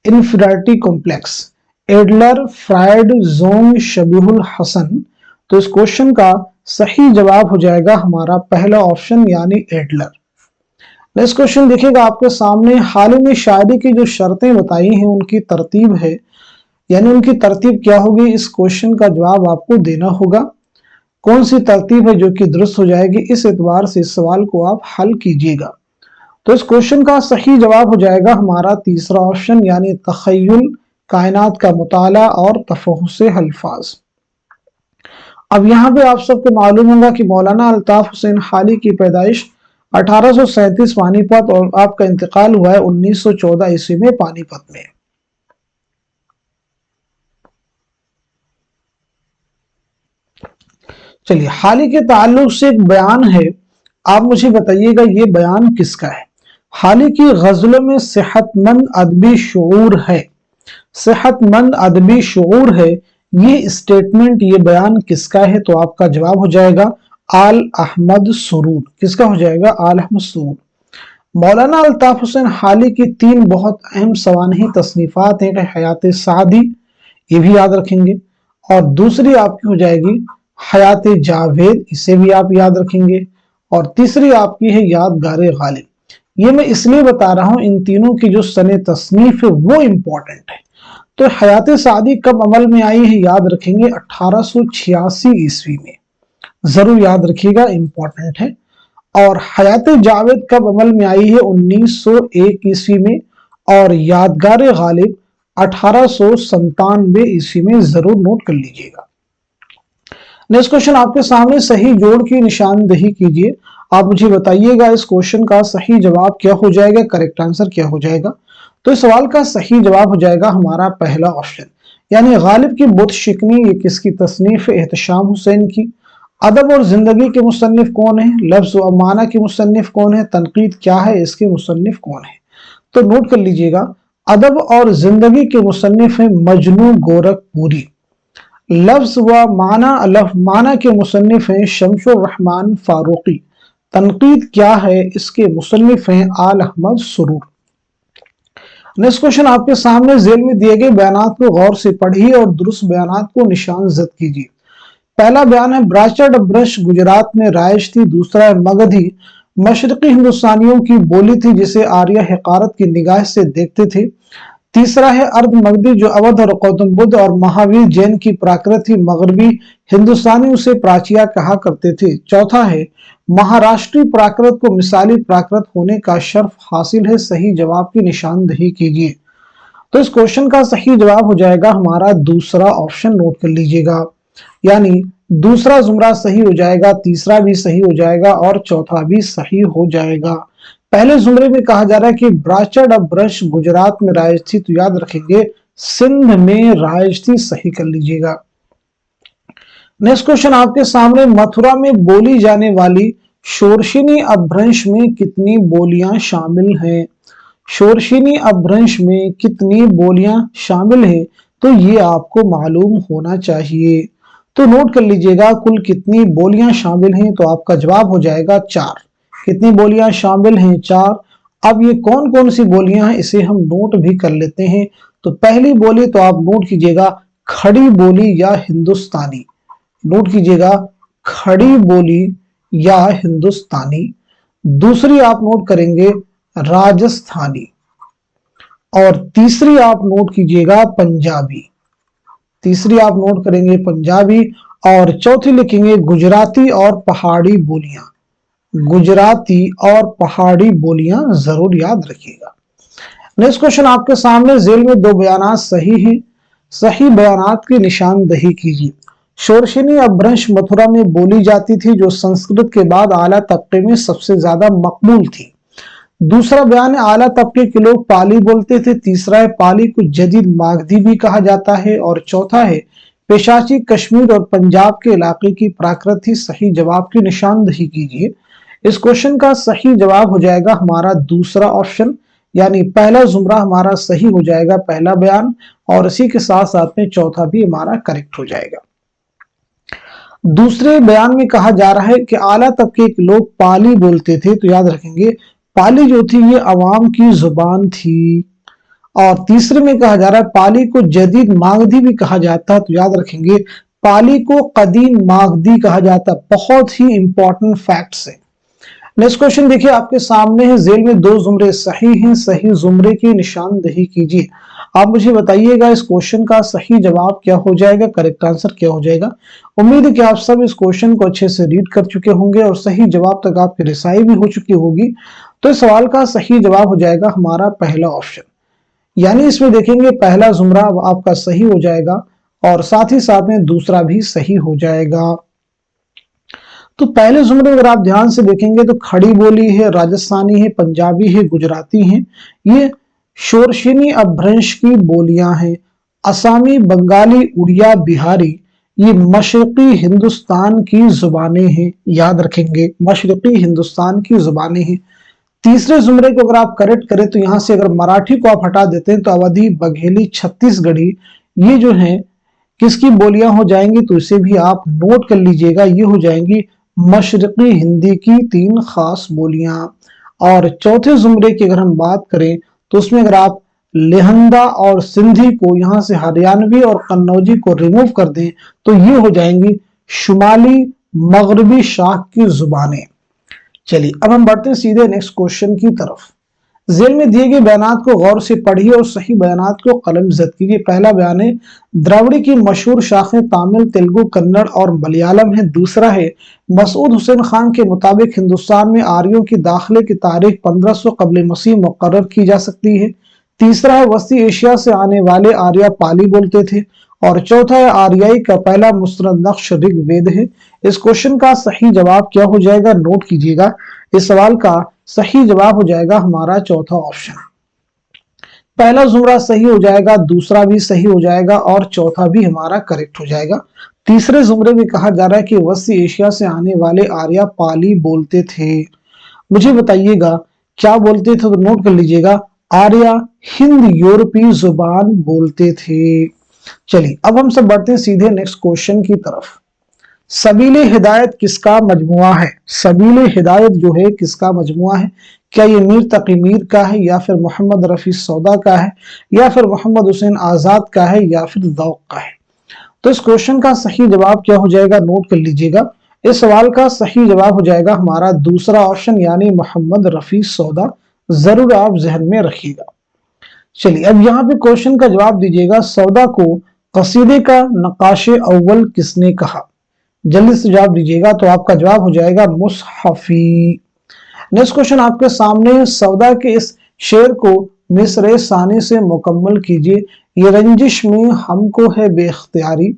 Inferiority complex, Adler, Freud, Jung, Shabihul Hasan. तो इस क्वेश्चन का सही जवाब हो जाएगा हमारा पहला ऑप्शन यानी एडलर। नेक्स्ट क्वेश्चन देखिएगा आपके सामने, हाल ही में शायरी की जो शर्तें बताई हैं उनकी तरतीब है, यानी उनकी तरतीब क्या होगी? इस क्वेश्चन का जवाब आपको देना होगा। कौन सी तरतीब है जो कि दुरुस्त हो जाएगी? इस एतबार से इस सवाल को आप हल कीजिएगा। तो इस क्वेश्चन का सही जवाब हो जाएगा हमारा तीसरा ऑप्शन यानी तखय्युल, कायनात का मुताला और तफहुस अल्फाज। अब यहाँ पे आप सबको मालूम होगा कि मौलाना अल्ताफ हुसैन हाली की पैदाइश 1837 पानीपत और आपका इंतकाल हुआ है 1914 ईस्वी में पानीपत में। चलिए, हाली के ताल्लुक से एक बयान है, आप मुझे बताइएगा ये बयान किसका है? हाली की गजलों में सेहतमंद अदबी शऊर है, सेहतमंद अदबी शऊर है, ये स्टेटमेंट, ये बयान किसका है? तो आपका जवाब हो जाएगा आल अहमद सुरूर। किसका हो जाएगा? आल अहमद सुरूर। मौलाना अल्ताफ हुसैन हाली की तीन बहुत अहम सवानही तसनीफात हैं, हयात सादी, ये भी याद रखेंगे, और दूसरी आपकी हो जाएगी हयात जावेद, इसे भी आप याद रखेंगे, और तीसरी आपकी है यादगार गालिब। ये मैं इसलिए बता रहा हूं, इन तीनों की जो सने तसनीफ है वो इंपॉर्टेंट है। तो हयात सादी कब अमल में आई है? याद रखेंगे 1886 ईस्वी में, जरूर याद रखिएगा, इंपॉर्टेंट है। और हयात जावेद कब अमल में आई है? 1901 ईस्वी में, और यादगार गालिब 1897 ईस्वी में, जरूर नोट कर लीजिएगा। नेक्स्ट क्वेश्चन आपके सामने, सही जोड़ की निशानदेही कीजिए। आप मुझे बताइएगा इस क्वेश्चन का सही जवाब क्या हो जाएगा, करेक्ट आंसर क्या हो जाएगा? तो इस सवाल का सही जवाब हो जाएगा हमारा पहला ऑप्शन यानी गालिब की बुत शिकनी, ये किसकी तसनीफ है? एहतशाम हुसैन की। अदब और जिंदगी के मुसन्निफ कौन है? लफ्ज व माना के मुसन्निफ कौन है? तनकीद क्या है, इसके मुसन्निफ कौन है? तो नोट कर लीजिएगा, अदब और जिंदगी के मुसन्निफ है मजनू गोरखपुरी। लफ्ज व माना के मुसन्निफ हैं शमशुर रहमान फारूकी। तनकीद क्या है, इसके मुसन्निफ हैं आल अहमद सुरूर। नेक्स्ट क्वेश्चन आपके सामने, जेल में दिए गए बयानात को गौर से पढ़िए और दुरुस्त बयानात को निशान जद कीजिए। पहला बयान है, ब्राचर्ड ब्रश गुजरात में राइज थी। दूसरा है, मगधी मशरकी हिंदुस्तानियों की बोली थी जिसे आर्य हकारत की निगाह से देखते थे। तीसरा है, अर्ध मगधी जो अवध और गौतम बुद्ध और महावीर जैन की प्राकृत थी, मगरबी हिंदुस्तानी उसे प्राचिया कहा करते थे। चौथा है, महाराष्ट्री प्राकृत को मिसाली प्राकृत होने का शर्फ हासिल है। सही जवाब की निशानदेही कीजिए। तो इस क्वेश्चन का सही जवाब हो जाएगा हमारा दूसरा ऑप्शन, नोट कर लीजिएगा, यानी दूसरा जुमरा सही हो जाएगा, तीसरा भी सही हो जाएगा और चौथा भी सही हो जाएगा। पहले जुमरे में कहा जा रहा है कि ब्राचर्ड ब्रश गुजरात में राइज थी, तो याद रखेंगे सिंध में राइज थी, सही कर लीजिएगा। नेक्स्ट क्वेश्चन आपके सामने, मथुरा में बोली जाने वाली शोरशिनी अपभ्रंश में कितनी बोलियां शामिल हैं? शोरशिनी अपभ्रंश में कितनी बोलियां शामिल हैं? तो ये आपको मालूम होना चाहिए। तो नोट कर लीजिएगा कुल कितनी बोलियां शामिल हैं, तो आपका जवाब हो जाएगा 4। कितनी बोलियां शामिल हैं? 4। अब ये कौन कौन सी बोलियां हैं, इसे हम नोट भी कर लेते हैं। तो पहली बोली तो आप नोट कीजिएगा खड़ी बोली या हिंदुस्तानी, नोट कीजिएगा खड़ी बोली या हिंदुस्तानी। दूसरी आप नोट करेंगे राजस्थानी, और तीसरी आप नोट कीजिएगा पंजाबी, तीसरी आप नोट करेंगे पंजाबी, और चौथी लिखेंगे गुजराती और पहाड़ी बोलियां, गुजराती और पहाड़ी बोलियां, जरूर याद रखिएगा। नेक्स्ट क्वेश्चन आपके सामने, जेल में दो बयानात सही हैं, सही बयानात की निशानदेही कीजिए। शोरशिनी अपभ्रंश मथुरा में बोली जाती थी जो संस्कृत के बाद आला तबके में सबसे ज्यादा मकबूल थी। दूसरा बयान है, आला तबके के लोग पाली बोलते थे। तीसरा है, पाली को जदीद मागधी भी कहा जाता है। और चौथा है, पेशाची कश्मीर और पंजाब के इलाके की प्राकृत थी। सही जवाब की निशानदेही कीजिए। इस क्वेश्चन का सही जवाब हो जाएगा हमारा दूसरा ऑप्शन, यानी पहला जुमरा हमारा सही हो जाएगा, पहला बयान, और इसी के साथ साथ में चौथा भी हमारा करेक्ट हो जाएगा। दूसरे बयान में कहा जा रहा है कि आला तबके के लोग पाली बोलते थे, तो याद रखेंगे पाली जो थी ये अवाम की जुबान थी। और तीसरे में कहा जा रहा है पाली को जदीद मागधी भी कहा जाता है, तो याद रखेंगे पाली को कदीम मागधी कहा जाता है। बहुत ही इंपॉर्टेंट फैक्ट्स है। नेक्स्ट क्वेश्चन देखिए आपके सामने है, जेल में दो जुमरे सही हैं, सही जुमरे की निशानदही कीजिए। आप मुझे बताइएगा इस क्वेश्चन का सही जवाब क्या हो जाएगा, करेक्ट आंसर क्या हो जाएगा। उम्मीद है कि आप सब इस क्वेश्चन को अच्छे से रीड कर चुके होंगे और सही जवाब तक आपकी रिसाई भी हो चुकी होगी। तो इस सवाल का सही जवाब हो जाएगा हमारा पहला ऑप्शन, यानी इसमें देखेंगे पहला जुमरा आपका सही हो जाएगा और साथ ही साथ में दूसरा भी सही हो जाएगा। तो पहले जुमरे अगर आप ध्यान से देखेंगे तो खड़ी बोली है, राजस्थानी है, पंजाबी है, गुजराती है। ये शोरशिनी अपभ्रंश की बोलियां हैं। असामी, बंगाली, उड़िया, बिहारी ये मशरकी हिंदुस्तान की जुबानें हैं। याद रखेंगे मशरकी हिंदुस्तान की जुबानें हैं। तीसरे जुमरे को अगर आप करेक्ट करें तो यहां से अगर मराठी को आप हटा देते हैं तो अवधी, बघेली, छत्तीसगढ़ी ये जो है किसकी बोलियां हो जाएंगी, तो इसे भी आप नोट कर लीजिएगा। ये हो जाएंगी मशरकी हिंदी की तीन खास बोलियां। और चौथे जुमरे की अगर हम बात करें तो उसमें अगर आप लेहंदा और सिंधी को यहां से हरियाणवी और कन्नौजी को रिमूव कर दें तो ये हो जाएंगी शुमाली मगरबी शाख की जुबानें। चलिए अब हम बढ़ते हैं सीधे नेक्स्ट क्वेश्चन की तरफ। जेल में दिए गए बयानात को गौर से पढ़िए और सही बयानात को कलमजद कीजिए। पहला बयान है द्राविड़ी की मशहूर शाखें तमिल, तेलुगु, कन्नड़ और मलयालम है। दूसरा है मसूद हुसैन खान के मुताबिक हिंदुस्तान में आर्यों की दाखिले की तारीख 1500 कबल मसीह मुकर्रर की जा सकती है। तीसरा है वस्ती एशिया से आने वाले आर्य पाली बोलते थे। और चौथा है आर्याई का पहला मुस्तरद नक्श ऋग्वेद है। इस क्वेश्चन का सही जवाब क्या हो जाएगा, नोट कीजिएगा। इस सवाल का सही जवाब हो जाएगा हमारा चौथा ऑप्शन। पहला जुमरा सही हो जाएगा, दूसरा भी सही हो जाएगा और चौथा भी हमारा करेक्ट हो जाएगा। तीसरे जुमरे में कहा जा रहा है कि वस्ती एशिया से आने वाले आर्य पाली बोलते थे। मुझे बताइएगा क्या बोलते थे, तो नोट कर लीजिएगा आर्य हिंद यूरोपीय जुबान बोलते थे। चलिए अब हम सब बढ़ते हैं सीधे नेक्स्ट क्वेश्चन की तरफ। सबीले हिदायत किसका मजमुआ है? सबीले हिदायत जो है किसका मजमुआ है? क्या ये मीर तकी मीर का है, या फिर मोहम्मद रफी सौदा का है, या फिर मोहम्मद हुसैन आजाद का है, या फिर ज़ौक़ का है? तो इस क्वेश्चन का सही जवाब क्या हो जाएगा, नोट कर लीजिएगा। इस सवाल का सही जवाब हो जाएगा हमारा दूसरा ऑप्शन, यानी मोहम्मद रफी सौदा। जरूर आप जहन में रखिएगा। चलिए अब यहाँ पे क्वेश्चन का जवाब दीजिएगा। सौदा को कसीदे का नक्काशे अव्वल किसने कहा? जल्दी से जवाब दीजिएगा। तो आपका जवाब हो जाएगा मुसहफी। नेक्स्ट क्वेश्चन आपके सामने, सौदा के इस शेर को मिसरे सानी से मुकम्मल कीजिए। ये रंजिश में हमको है बेख्तियारी।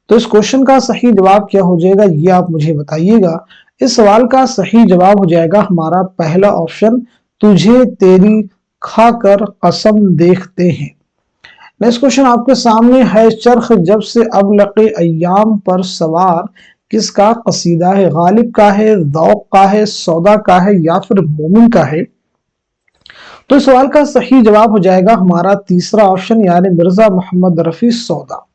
तो इस क्वेश्चन का सही जवाब क्या हो जाएगा, ये आप मुझे बताइएगा। इस सवाल का सही जवाब हो जाएगा हमारा पहला ऑप्शन, तुझे तेरी खाकर कसम देखते हैं। नेक्स्ट क्वेश्चन आपके सामने है, चरख जब से अब लके अय्याम पर सवार किसका कसीदा है? गालिब का है, ज़ौक़ का है, सौदा का है, या फिर मोमिन का है? तो इस सवाल का सही जवाब हो जाएगा हमारा तीसरा ऑप्शन, यानी मिर्जा मोहम्मद रफी सौदा।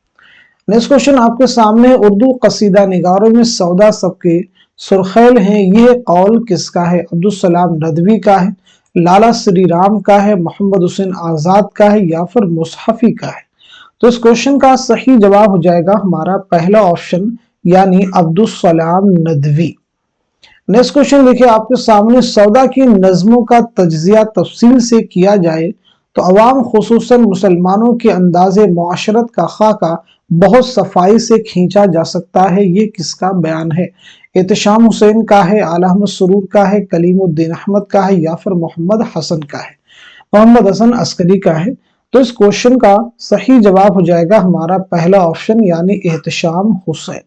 नेक्स्ट क्वेश्चन आपके सामने, उर्दू कसीदा निगारों में सौदा सबके सुरखैल हैं, यह कौल किसका है? अब्दुल सलाम नदवी का है, लाला श्री राम का है, मोहम्मद हुसैन आजाद का है, या फिर मुसहफी का है? तो इस क्वेश्चन का सही जवाब हो जाएगा हमारा पहला ऑप्शन, यानी अब्दुल सलाम नदवी। नेक्स्ट क्वेश्चन देखिए आपके सामने, सौदा की नज़मों का तज्जिया तफसील से किया जाए तो अवाम खुसूसन मुसलमानों के अंदाज़े मुआशरत का खाका बहुत सफाई से खींचा जा सकता है। ये किसका बयान है? एहतशाम हुसैन का है, आला अहमद सुरूर का है, कलीमुद्दीन अहमद का है, या फिर मोहम्मद हसन का है? मोहम्मद हसन अस्करी का है। तो इस क्वेश्चन का सही जवाब हो जाएगा हमारा पहला ऑप्शन, यानी एहतशाम हुसैन।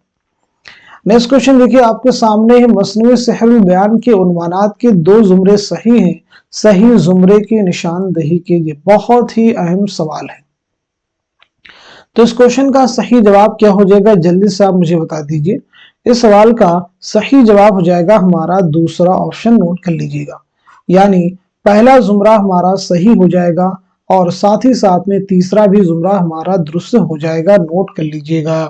नेक्स्ट क्वेश्चन देखिए आपके सामने है, मसनूई सेहरुल बयान के उन्वानात के दो जुमरे सही हैं, सही जुमरे की निशानदही कीजिए। बहुत ही अहम सवाल है। तो इस क्वेश्चन का सही जवाब क्या हो जाएगा, जल्दी से आप मुझे बता दीजिए। इस सवाल का सही जवाब हो जाएगा हमारा दूसरा ऑप्शन, नोट कर लीजिएगा। यानी पहला जुमरा हमारा सही हो जाएगा और साथ ही साथ में तीसरा भी जुमरा हमारा दुरुस्त हो जाएगा, नोट कर लीजिएगा।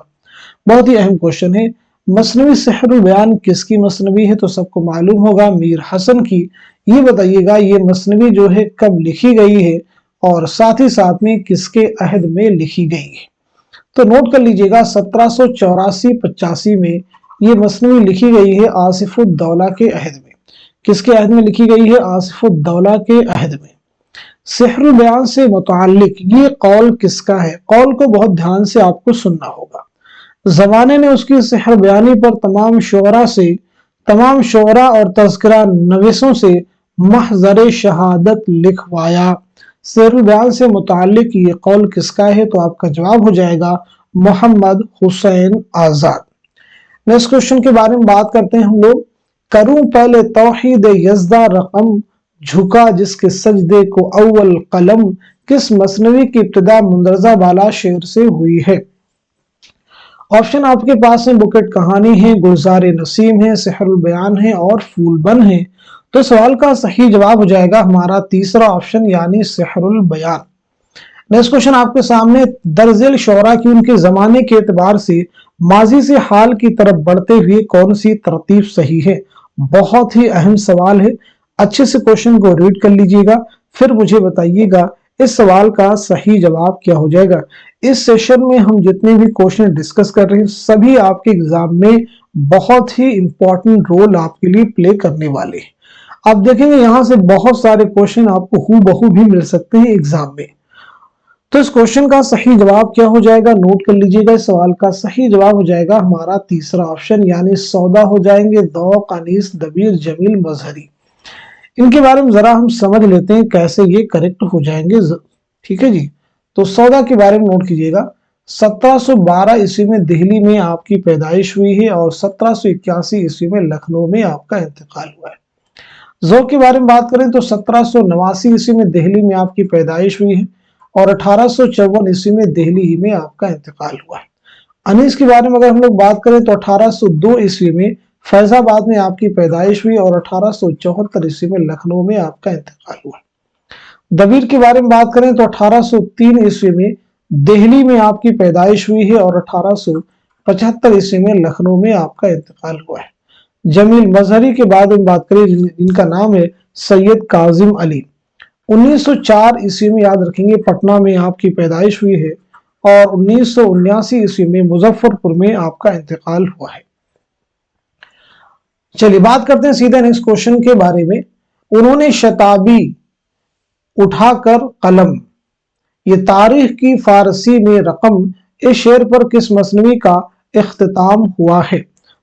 बहुत ही अहम क्वेश्चन है। मसनवी सेहरुल बयान किसकी मसनवी है? तो सबको मालूम होगा मीर हसन की। ये बताइएगा ये मसनवी जो है कब लिखी गई है और साथ ही साथ में किसके अहद में लिखी गई है? तो नोट कर लीजिएगा 1784-85 में ये मसनवी लिखी गई है आसिफुद्दौला के अहद में। किसके अहद में लिखी गई है? आसिफुद्दौला के अहद में। सेहरुल बयान से मुताल्लिक ये कौल किसका है? कौल को बहुत ध्यान से आपको सुनना होगा। ज़माने ने उसकी सेहर बयानी पर तमाम शुअरा और तज़किरा नवीसों से महज़र शहादत लिखवाया। सेहरुल बयान से मुताल्लिक ये कौल किसका है? तो आपका जवाब हो जाएगा मोहम्मद हुसैन आज़ाद। नेक्स्ट क्वेश्चन के बारे में बात करते हैं हम लोग। करूं पहले तौहीद यज़दा रकम, झुका जिसके सजदे को अव्वल कलम, किस मसनवी की इब्तिदा मुंदरजा बाला शेर से हुई है? ऑप्शन आपके पास है बुकेट कहानी है, गुलजार नसीम है, सेहरुल बयान है और फूलबन है। तो सवाल का सही जवाब हो जाएगा हमारा तीसरा ऑप्शन यानी सेहरुल बयान। नेक्स्ट क्वेश्चन आपके सामने, दरजेल शोरा की उनके जमाने के एतबार से माजी से हाल की तरफ बढ़ते हुए कौन सी तरतीब सही है? बहुत ही अहम सवाल है, अच्छे से क्वेश्चन को रीड कर लीजिएगा, फिर मुझे बताइएगा इस सवाल का सही जवाब क्या हो जाएगा। इस सेशन में हम जितने भी क्वेश्चन डिस्कस कर रहे हैं सभी आपके एग्जाम में बहुत ही इंपॉर्टेंट रोल आपके लिए प्ले करने वाले हैं। आप देखेंगे यहां से बहुत सारे क्वेश्चन आपको हूबहू भी मिल सकते हैं एग्जाम में। तो इस क्वेश्चन का सही जवाब क्या हो जाएगा? नोट कर लीजिएगा, इस सवाल का सही जवाब हो जाएगा हमारा तीसरा ऑप्शन यानी सौदा हो जाएंगे दौक, अनीस, दबीर, जमील, मजहरी। इनके बारे में जरा हम समझ लेते हैं कैसे ये करेक्ट हो जाएंगे। ठीक है जी, तो सौदा के बारे में नोट कीजिएगा। 1712 ईस्वी में दिल्ली में आपकी पैदाइश हुई है और 1781 ईस्वी में लखनऊ में आपका इंतकाल हुआ है। ज़ौक़ के बारे में बात करें तो 1789 ईस्वी में दिल्ली में आपकी पैदाइश हुई है और 1854 ईस्वी में दिल्ली ही में आपका इंतकाल हुआ है। अनीस के बारे में अगर हम लोग बात करें तो 1802 ईस्वी में फैजाबाद में आपकी पैदाइश हुई और 1874 ईस्वी में लखनऊ में आपका इंतकाल हुआ। दबीर के बारे में बात करें तो 1803 ईस्वी में दिल्ली में आपकी पैदाइश हुई है और 1875 ईस्वी में लखनऊ में आपका इंतकाल हुआ है। जमील मजहरी के बारे में बात करें जिनका नाम है सैयद काजिम अली, 1904 ईस्वी में याद रखेंगे पटना में आपकी पैदाइश हुई है और 1979 ईस्वी में मुजफ्फरपुर में आपका इंतकाल हुआ है। चलिए बात करते हैं सीधा नेक्स्ट क्वेश्चन के बारे में। उन्होंने शताबी उठाकर कलम, ये तारीख की फारसी में रकम, इस शेर पर किस मसनवी का इख्तिताम हुआ है?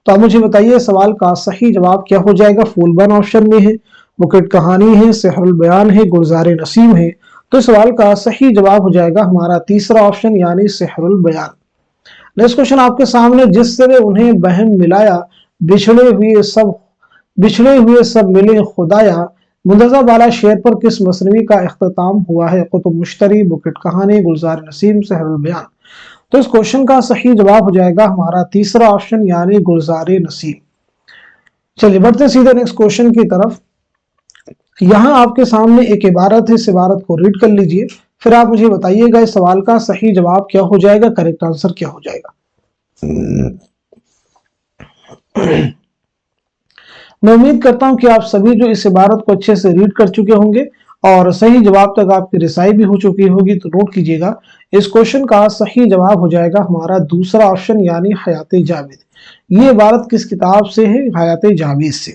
तो आप मुझे बताइए सवाल का सही जवाब क्या हो जाएगा। फूलबन ऑप्शन में है, बुकेट कहानी है, सेहरुल बयान है, गुलजार नसीम है। तो सवाल का सही जवाब हो जाएगा हमारा तीसरा ऑप्शन यानी सेहरुल बयान। नेक्स्ट क्वेश्चन आपके सामने, जिससे उन्हें बहम मिलाया, बिछड़े हुए सब मिले खुदाया, मुंदरजा बाला शेर पर किस मसनवी का इख्तिताम हुआ है? कुतुब मुश्तरी, बुकेट कहानी, गुलजार नसीम, सेहरुल बयान। तो इस क्वेश्चन का सही जवाब हो जाएगा हमारा तीसरा ऑप्शन यानी गुलजार नसीम। चलिए बढ़ते सीधे नेक्स्ट क्वेश्चन की तरफ। यहां आपके सामने एक इबारत है, इस इबारत को रीड कर लीजिए, फिर आप मुझे बताइएगा इस सवाल का सही जवाब क्या हो जाएगा, करेक्ट आंसर क्या हो जाएगा। मैं उम्मीद करता हूं कि आप सभी जो इस इबारत को अच्छे से रीड कर चुके होंगे और सही जवाब तक आपकी रिसाई भी हो चुकी होगी। तो नोट कीजिएगा इस क्वेश्चन का सही जवाब हो जाएगा हमारा दूसरा ऑप्शन यानी हयात जावेद। ये इबारत किस किताब से है? हयात जावेद से।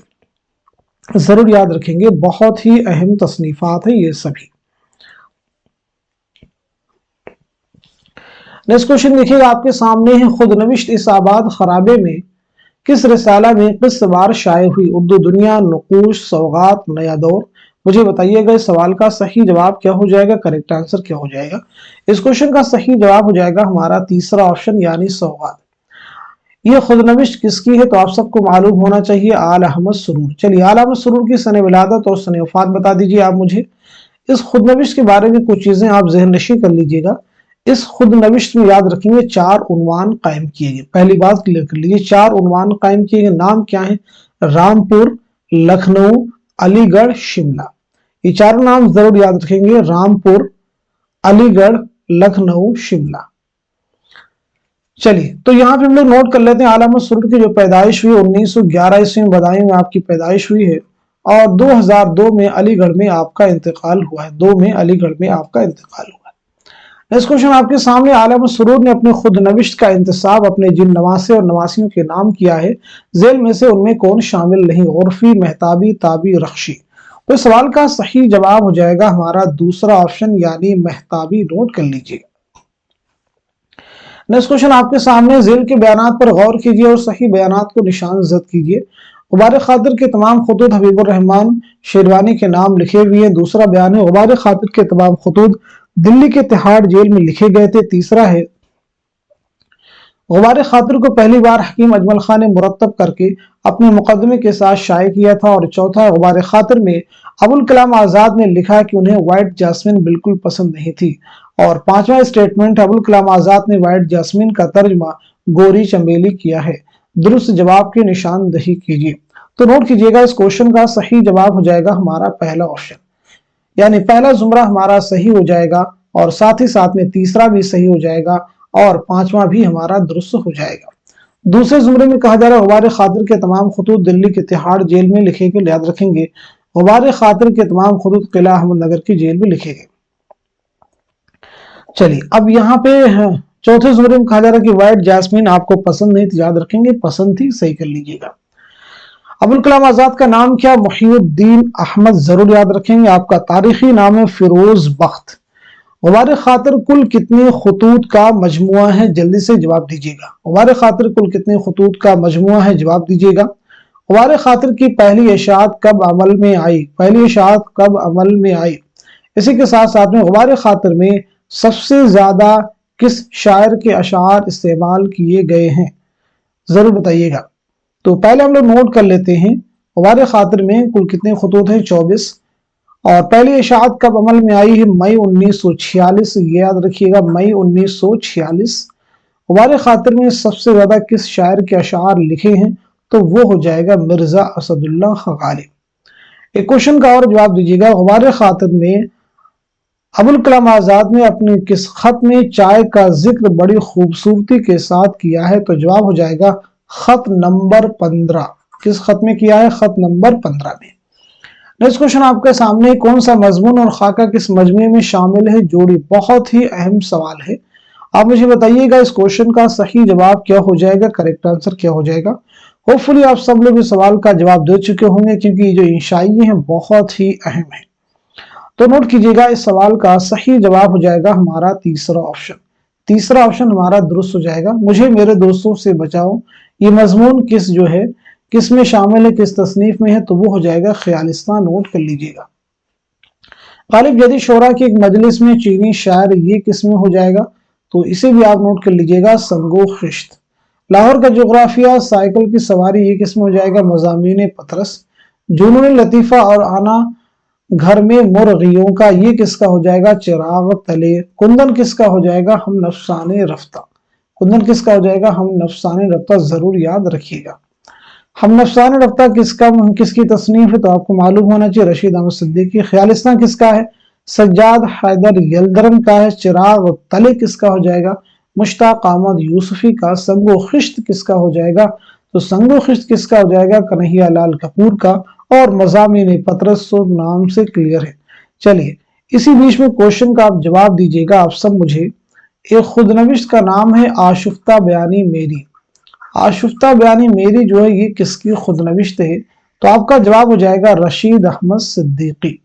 जरूर याद रखेंगे, बहुत ही अहम तसनीफात है ये सभी। नेक्स्ट क्वेश्चन देखिएगा आपके सामने है, खुद नविश्त इस आबाद खराबे में किस रिसाला में किस्सवार शाये हुई? उर्दू दुनिया, नकूश, सौगात, नया दौर। मुझे बताइएगा इस सवाल का सही जवाब क्या हो जाएगा, करेक्ट आंसर क्या हो जाएगा। इस क्वेश्चन का सही जवाब हो जाएगा हमारा तीसरा ऑप्शन यानी सौगात। ये खुदनविश्त किसकी है? तो आप सबको मालूम होना चाहिए, आल अहमद सुरूर। चलिए आल अहमद सुरूर की सने विलादत और सने वफात बता दीजिए आप मुझे। इस खुदनविश्त के बारे में कुछ चीजें आप ज़हन नशी कर लीजिएगा। इस खुदनविश्त में याद रखेंगे 4 उन्वान कायम किए गए। पहली बात क्लियर कर लीजिए, 4 उन्वान कायम किए गए। नाम क्या है? रामपुर, लखनऊ, अलीगढ़, शिमला। ये चारों नाम जरूर याद रखेंगे, रामपुर, अलीगढ़, लखनऊ, शिमला। चलिए, तो यहाँ पे हम लोग नोट कर लेते हैं आला मसरूर की जो पैदाइश हुई 1911 ईस्वी में बदायूं में आपकी पैदाइश हुई है और 2002 में अलीगढ़ में आपका इंतकाल हुआ है। 2 में अलीगढ़ में आपका इंतकाल हुआ है। नेक्स्ट क्वेश्चन आपके सामने, आला मसरूर ने अपने खुद नविश्त का इंतसाब अपने जिन नवासे और नवासियों के नाम किया है, जेल में से उनमें कौन शामिल नहीं? उर्फी, मेहताबी, ताबी, रख्शी। तो इस सवाल का सही जवाब हो जाएगा हमारा दूसरा ऑप्शन यानी मेहताबी। नोट कर लीजिए। नेक्स्ट क्वेश्चन आपके सामने, जेल के बयानात पर गौर कीजिए और सही बयानात को निशान जद कीजिए। गुबार खातिर के तमाम खतूत हबीबुर रहमान शेरवानी के नाम लिखे हुए हैं। दूसरा बयान है, गुबार खातिर के तमाम खतूत दिल्ली के तिहाड़ जेल में लिखे गए थे। तीसरा है, गुबार खातिर को पहली बार हकीम अजमल खान ने मुरतब करके अपने मुकदमे के साथ शाये किया था। और चौथा है, गुबार खातिर में अबुल कलाम आजाद ने लिखा कि उन्हें व्हाइट जास्मिन बिल्कुल पसंद नहीं थी। और पांचवा स्टेटमेंट, अबुल कलाम आजाद ने व्हाइट जास्मिन का तर्जमा गोरी चमेली किया है। दुरुस्त जवाब की निशानदही कीजिए। तो नोट कीजिएगा, इस क्वेश्चन का सही जवाब हो जाएगा हमारा पहला ऑप्शन, यानी पहला जुमरा हमारा सही हो जाएगा और साथ ही साथ में तीसरा भी सही हो जाएगा और पांचवा भी हमारा दुरुस्त हो जाएगा। दूसरे जुमरे में कहा जा रहा है, गुबार खातिर के तमाम खतूत दिल्ली के तिहाड़ जेल में लिखे गए। याद रखेंगे, गुबार खातिर के तमाम खतूत किला अहमदनगर की जेल में लिखे गए। चलिए, अब यहाँ पे चौथे जुमरे में कहा जा रहा है कि व्हाइट जैस्मिन आपको पसंद नहीं थी। याद रखेंगे, पसंद थी, सही कर लीजिएगा। अबुल कलाम आजाद का नाम क्या? मुहिउद्दीन अहमद। जरूर याद रखेंगे। आपका तारीखी नाम है फिरोज बख्त। गुबार खातिर कुल कितने खतूत का मजमुआ है? जल्दी से जवाब दीजिएगा। गुबार खातिर कुल कितने खतूत का मजमुआ है? जवाब दीजिएगा। गुबार खातिर की पहली इशाअत कब अमल में आई? पहली इशाअत कब अमल में आई? इसी के साथ साथ में गुबार खातिर में सबसे ज्यादा किस शायर के अशार इस्तेमाल किए गए हैं? जरूर बताइएगा। तो पहले हम लोग नोट कर लेते हैं, गुबार खातिर में कुल कितने खतूत हैं? 24। और पहली इशाअत कब अमल में आई है? मई 1946। ये याद रखिएगा, मई 1946। गुबार खातिर में सबसे ज्यादा किस शायर के अशार लिखे हैं? तो वो हो जाएगा मिर्जा असदुल्ला खां गालिब। एक क्वेश्चन का और जवाब दीजिएगा, गुबार खातिर में अबुल कलाम आजाद ने अपने किस खत में चाय का जिक्र बड़ी खूबसूरती के साथ किया है? तो जवाब हो जाएगा खत नंबर 15। किस खत में किया है? खत नंबर 15 में। नेक्स्ट क्वेश्चन आपके सामने, कौन सा मजमून और खाका किस मजमुए में शामिल है? जोड़ी। बहुत ही अहम सवाल है, आप मुझे बताइएगा इस क्वेश्चन का सही जवाब क्या हो जाएगा, करेक्ट आंसर क्या हो जाएगा। होपफुली आप सब लोग इस सवाल का जवाब दे चुके होंगे क्योंकि ये जो इंशाइये हैं बहुत ही अहम है। तो नोट कीजिएगा, इस सवाल का सही जवाब हो जाएगा हमारा तीसरा ऑप्शन। तीसरा ऑप्शन हमारा दुरुस्त हो जाएगा। मुझे मेरे दोस्तों से बचाओ, ये मजमून किस जो है किस में शामिल है, किस तसनीफ में है? तो वो हो जाएगा ख्यालिस्तान। नोट कर लीजिएगा। गालिब जदी शोरा की एक मजलिस में चीनी शायर, ये किस में हो जाएगा? तो इसे भी आप नोट कर लीजिएगा, संगो खिश्त। लाहौर का जोग्राफिया, साइकिल की सवारी, ये किस में हो जाएगा? मज़ामीन पतरस। जुनून लतीफ़ा और आना घर में मुर्गियों का, ये किसका हो जाएगा? चिराग तले। कुंदन किसका हो जाएगा? हम नफसाने रफ्ता। कुंदन किसका हो जाएगा? हम नफसाने रफ्ता। जरूर याद रखिएगा। हम नफसाने रफ्ता किसकी तसनीफ है? तो आपको मालूम होना चाहिए, रशीद अहमद सिद्दीकी। ख्यालिस्तान किसका है? सज्जाद हैदर यल्दरम का है। चिराग तले किसका हो जाएगा? मुश्ताक अहमद यूसुफी का। संगो खिश्त किसका हो जाएगा? तो संगो खिश्त किसका हो जाएगा? कन्हैया लाल कपूर का। और मज़ामीन पतरस नाम से क्लियर है। चलिए, इसी बीच में क्वेश्चन का आप जवाब दीजिएगा आप सब मुझे। एक खुदनविश्त का नाम है आशुफ्ता बयानी मेरी। आशुफ्ता बयानी मेरी जो है ये किसकी खुदनविश्त है? तो आपका जवाब हो जाएगा रशीद अहमद सिद्दीकी।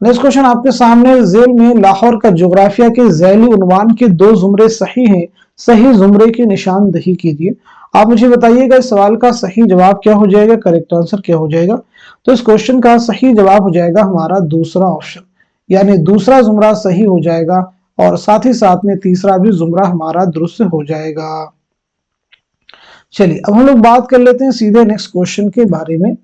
नेक्स्ट क्वेश्चन आपके सामने, जेल में लाहौर का जोग्राफिया के झैली उन्वान के 2 जुमरे सही हैं, सही जुमरे की निशानदही कीजिए। आप मुझे बताइएगा इस सवाल का सही जवाब क्या हो जाएगा, करेक्ट आंसर क्या हो जाएगा। तो इस क्वेश्चन का सही जवाब हो जाएगा हमारा दूसरा ऑप्शन, यानी दूसरा जुमरा सही हो जाएगा और साथ ही साथ में तीसरा भी जुमरा हमारा दुरुस्त हो जाएगा। चलिए, अब हम लोग बात कर लेते हैं सीधे नेक्स्ट क्वेश्चन के बारे में।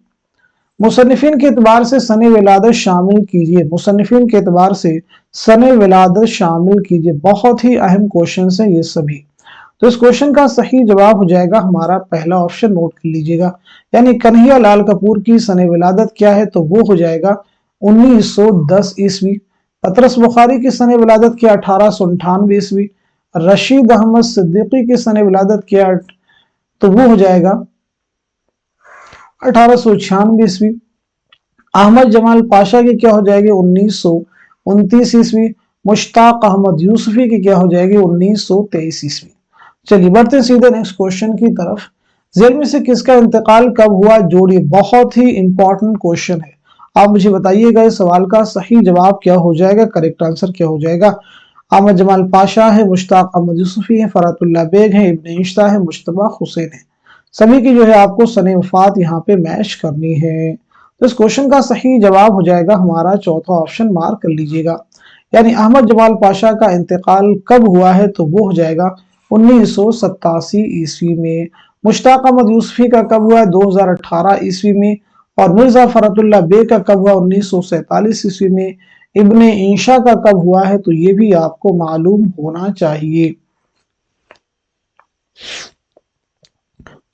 मुसन्निफिन के एतबार से सने विलादत शामिल कीजिए। मुसन्निफिन के एतबार से सने विलादत शामिल कीजिए। बहुत ही अहम क्वेश्चन है ये सभी। तो इस क्वेश्चन का सही जवाब हो जाएगा हमारा पहला ऑप्शन। नोट कर लीजिएगा, यानी कन्हैया लाल कपूर की सने विलादत क्या है? तो वो हो जाएगा 1910 ईस्वी। पतरस बुखारी की सने विलादत क्या? 1898 ईस्वी। रशीद अहमद सिद्दीकी की सन विलादत क्या, तो वो हो जाएगा 1896 ईस्वी। अहमद जमाल पाशा की क्या हो जाएगी 1929 ईस्वी। मुश्ताक अहमद यूसुफी की क्या हो जाएगी 1923 ईस्वी। चलिए बढ़ते सीधे नेक्स्ट क्वेश्चन की तरफ। जेल में से किसका इंतकाल कब हुआ, जोड़िए। बहुत ही इंपॉर्टेंट क्वेश्चन है। आप मुझे बताइएगा इस सवाल का सही जवाब क्या हो जाएगा, करेक्ट आंसर क्या हो जाएगा। अहमद जमाल पाशा है, मुश्ताक अहमद यूसुफी है, फरातुल्लाह बेग है, इब्ने इश्ता है, मुश्तबा हुसैन है। सभी की जो है आपको सने वफात यहाँ पे मैच करनी है। तो इस क्वेश्चन का सही जवाब हो जाएगा हमारा चौथा ऑप्शन, मार्क कर लीजिएगा। यानी अहमद जमाल पाशा का इंतकाल कब हुआ है, तो वो हो जाएगा 1987 ईस्वी में। मुश्ताक अहमद यूसुफी का कब हुआ है 2018 ईस्वी में। और मिर्जा फरतुल्लाह बेग का कब हुआ 1947 ईस्वी में। इब्ने इंशा का कब हुआ है, तो ये भी आपको मालूम होना चाहिए।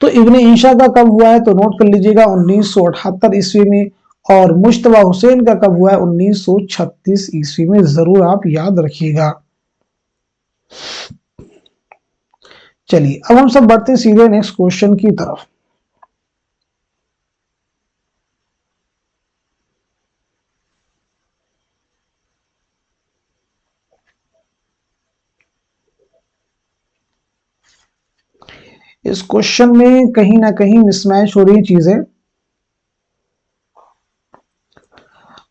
तो इब्ने इंशा का कब हुआ है, तो नोट कर लीजिएगा 1978 ईस्वी में। और मुश्तबा हुसैन का कब हुआ है 1936 ईस्वी में। जरूर आप याद रखिएगा। चलिए अब हम सब बढ़ते सीधे नेक्स्ट क्वेश्चन की तरफ। इस क्वेश्चन में कहीं ना कहीं मिसमैच हो रही चीजें।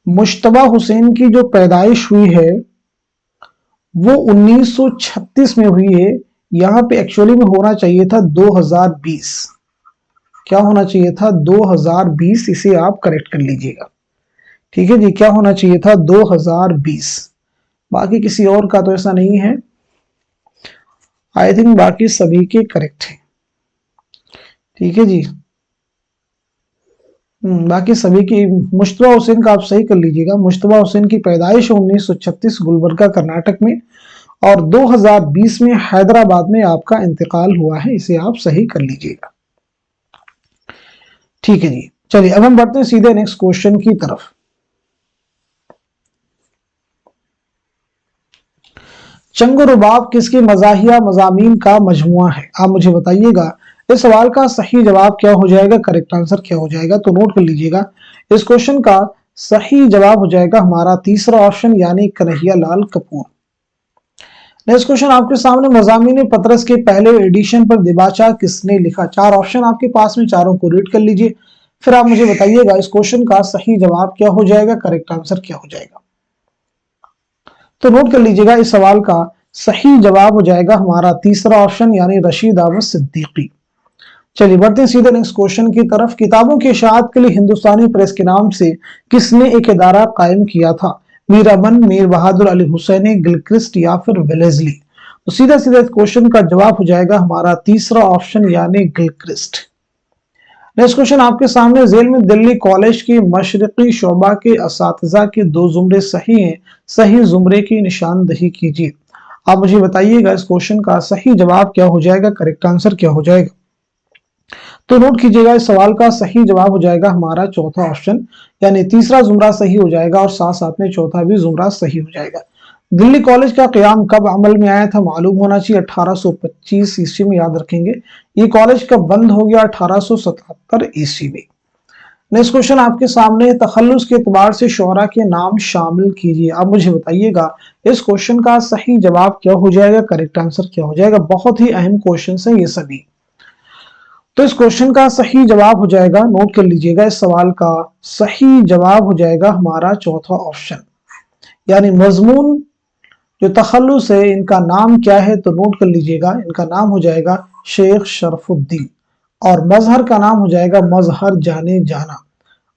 मुश्तबा हुसैन की जो पैदाइश हुई है वो 1936 में हुई है। यहां पे एक्चुअली में होना चाहिए था 2020। क्या होना चाहिए था 2020, इसे आप करेक्ट कर लीजिएगा। ठीक है जी, क्या होना चाहिए था 2020। बाकी किसी और का तो ऐसा नहीं है। आई थिंक बाकी सभी के करेक्ट है। ठीक है जी, बाकी सभी की। मुश्तबा हुसैन का आप सही कर लीजिएगा। मुश्तबा हुसैन की पैदाइश 1936 गुलबर्गा कर्नाटक में, और 2020 में हैदराबाद में आपका इंतकाल हुआ है। इसे आप सही कर लीजिएगा। ठीक है जी, चलिए अब हम बढ़ते हैं सीधे नेक्स्ट क्वेश्चन की तरफ। चंग रुबाब किसकी मजाहिया मजामीन का मजमुआ है, आप मुझे बताइएगा इस सवाल का सही जवाब क्या हो जाएगा, करेक्ट आंसर क्या हो जाएगा। तो नोट कर लीजिएगा इस क्वेश्चन का सही जवाब हो जाएगा हमारा तीसरा ऑप्शन, यानी कन्हैया लाल कपूर। नेक्स्ट क्वेश्चन आपके सामने, मजामीन पतरस के पहले एडिशन पर दिबाचा किसने लिखा। चार ऑप्शन आपके पास में, चारों को रीड कर लीजिए, फिर आप मुझे बताइएगा इस क्वेश्चन का सही जवाब क्या हो जाएगा, करेक्ट आंसर क्या हो जाएगा। तो नोट कर लीजिएगा इस सवाल का सही जवाब हो जाएगा हमारा तीसरा ऑप्शन, यानी रशीद अहमद सिद्दीकी। चलिए बढ़ते हैं सीधे नेक्स्ट क्वेश्चन की तरफ। किताबों की इशाअत के लिए हिंदुस्तानी प्रेस के नाम से किसने एक इदारा कायम किया था। मीर अमन, मीर बहादुर अली हुसैनी, गिलक्रिस्ट या फिर वेलेस्ली। तो सीधा सीधा क्वेश्चन का जवाब हो जाएगा हमारा तीसरा ऑप्शन, यानी गिलक्रिस्ट। नेक्स्ट क्वेश्चन आपके सामने, जेल में दिल्ली कॉलेज के मशरकी शोबा के असातिज़ा के दो जुमरे सही हैं, सही जुमरे की निशानदही कीजिए। आप मुझे बताइएगा इस क्वेश्चन का सही जवाब क्या हो जाएगा, करेक्ट आंसर क्या हो जाएगा। तो नोट कीजिएगा इस सवाल का सही जवाब हो जाएगा हमारा चौथा ऑप्शन, यानी तीसरा जुमरा सही हो जाएगा और साथ साथ में चौथा भी जुमरा सही हो जाएगा। दिल्ली कॉलेज का क़याम कब अमल में आया था, मालूम होना चाहिए 1825 ईस्वी में, याद रखेंगे। ये कॉलेज कब बंद हो गया 1877 ईस्वी में। नेक्स्ट क्वेश्चन आपके सामने, तखल्लुस के एतबार से शोरा के नाम शामिल कीजिए। अब मुझे बताइएगा इस क्वेश्चन का सही जवाब क्या हो जाएगा, करेक्ट आंसर क्या हो जाएगा। बहुत ही अहम क्वेश्चन है ये सभी। तो इस क्वेश्चन का सही जवाब हो जाएगा, नोट कर लीजिएगा इस सवाल का सही जवाब हो जाएगा हमारा चौथा ऑप्शन, यानी मजमून जो तखल्लुस है इनका नाम क्या है, तो नोट कर लीजिएगा इनका नाम हो जाएगा शेख शरफुद्दीन, और मजहर का नाम हो जाएगा मजहर जाने जाना,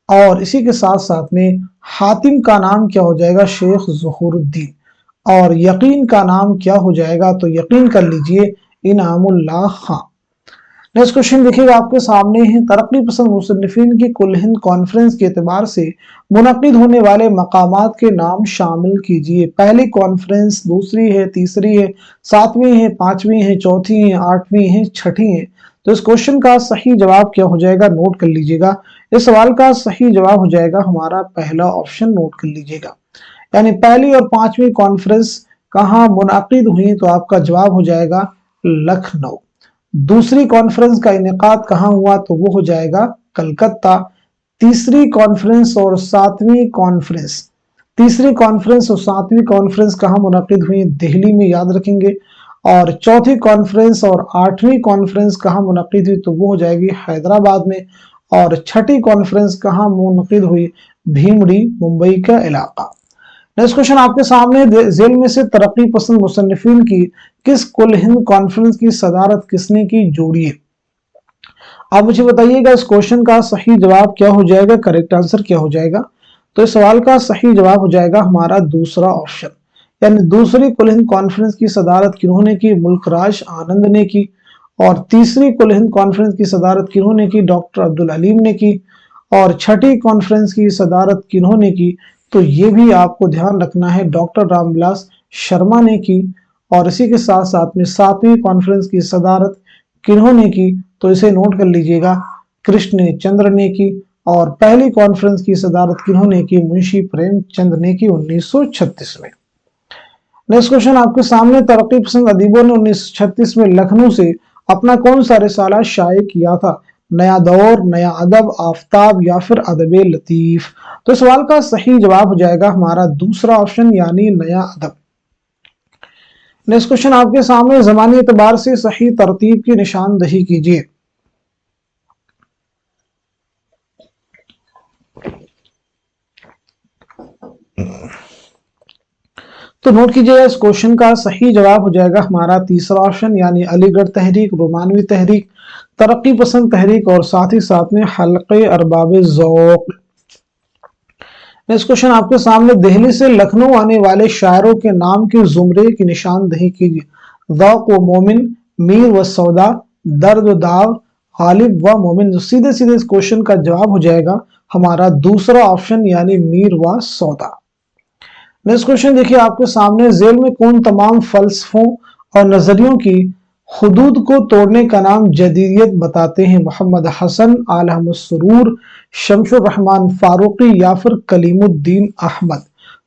और इसी के साथ साथ में हातिम का नाम क्या हो जाएगा शेख ज़ुहूरुद्दीन, और यकीन का नाम क्या हो जाएगा, तो यकीन कर लीजिए इनामुल्लाह खां। नेक्स्ट क्वेश्चन देखिएगा आपके सामने है, तरक्की पसंद मुसन्निफीन की कुल हिंद कॉन्फ्रेंस के एतबार से मुनक्किद होने वाले मकामात के नाम शामिल कीजिए। पहली कॉन्फ्रेंस, दूसरी है, तीसरी है, सातवीं है, पांचवी है, चौथी है, आठवीं है, छठी है। तो इस क्वेश्चन का सही जवाब क्या हो जाएगा, नोट कर लीजिएगा। इस सवाल का सही जवाब हो जाएगा हमारा पहला ऑप्शन, नोट कर लीजिएगा। यानी पहली और पांचवी कॉन्फ्रेंस कहाँ मुनाकिद हुई, तो आपका जवाब हो जाएगा लखनऊ। दूसरी कॉन्फ्रेंस का इनेकाद कहाँ हुआ, तो वो हो जाएगा कलकत्ता। तीसरी कॉन्फ्रेंस और सातवीं कॉन्फ्रेंस कहाँ मुनाकिद हुई, दिल्ली में, याद रखेंगे। और चौथी कॉन्फ्रेंस और आठवीं कॉन्फ्रेंस कहाँ मुनक़िद हुई, तो वो हो जाएगी हैदराबाद में। और छठी कॉन्फ्रेंस कहाँ मुनक़िद हुई, भीमरी, मुंबई का इलाका। नेक्स्ट क्वेश्चन आपके सामने, जेल में से तरक्की पसंद मुसन्निफिन की किस कुल हिंद कॉन्फ्रेंस की सदारत किसने की, जोड़िए। आप मुझे बताइएगा इस क्वेश्चन का सही जवाब क्या हो जाएगा, करेक्ट आंसर क्या हो जाएगा। तो इस सवाल का सही जवाब हो जाएगा हमारा दूसरा ऑप्शन, यानी दूसरी कुल हिंद कॉन्फ्रेंस की सदारत किन्होंने की, मुल्कराज आनंद ने की। और तीसरी कुल हिंद कॉन्फ्रेंस की सदारत किन्होंने की, डॉक्टर अब्दुल अलीम ने की। और छठी कॉन्फ्रेंस की सदारत किन्होंने की, तो ये भी आपको ध्यान रखना है, डॉक्टर रामविलास शर्मा ने की। और इसी के साथ साथ में सातवीं कॉन्फ्रेंस की सदारत किन्होंने की, तो इसे नोट कर लीजिएगा, कृष्ण चंद्र ने की। और पहली कॉन्फ्रेंस की सदारत किन्होंने की, मुंशी प्रेमचंद ने की 1936 में। नेक्स्ट क्वेश्चन आपके सामने, तरक्की पसंद अदीबों ने 1936 में लखनऊ से अपना कौन सा रिसाला शाये किया था, नया दौर, नया अदब, आफताब या फिर अदब लतीफ। तो सवाल का सही जवाब हो जाएगा हमारा दूसरा ऑप्शन, यानी नया अदब। नेक्स्ट क्वेश्चन आपके सामने, ज़मानी एतबार से सही तरतीब की निशानदही कीजिए। तो नोट कीजिएगा, इस क्वेश्चन का सही जवाब हो जाएगा हमारा तीसरा ऑप्शन, यानी अलीगढ़ तहरीक, रोमानवी तहरीक, तरक्की पसंद तहरीक और साथ ही साथ में हल्के अरबाब ज़ौक़। नेक्स्ट क्वेश्चन आपके सामने, दिल्ली से लखनऊ आने वाले शायरों के नाम के जुमरे की निशानदही कीजिए। ज़ौक़ व मोमिन, मीर व सौदा, दर्द व दाव, गालिब व मोमिन। सीधे सीधे इस क्वेश्चन का जवाब हो जाएगा हमारा दूसरा ऑप्शन, यानी मीर व सौदा। नेक्स्ट क्वेश्चन देखिए आपके सामने, जेल में कौन तमाम फलसफों और नजरियों की हुदूद को तोड़ने का नाम जदीदियत बताते हैं, मोहम्मद हसन, आल अहमद सुरूर, शमशुर रहमान फारूकी या फिर कलीमुद्दीन अहमद।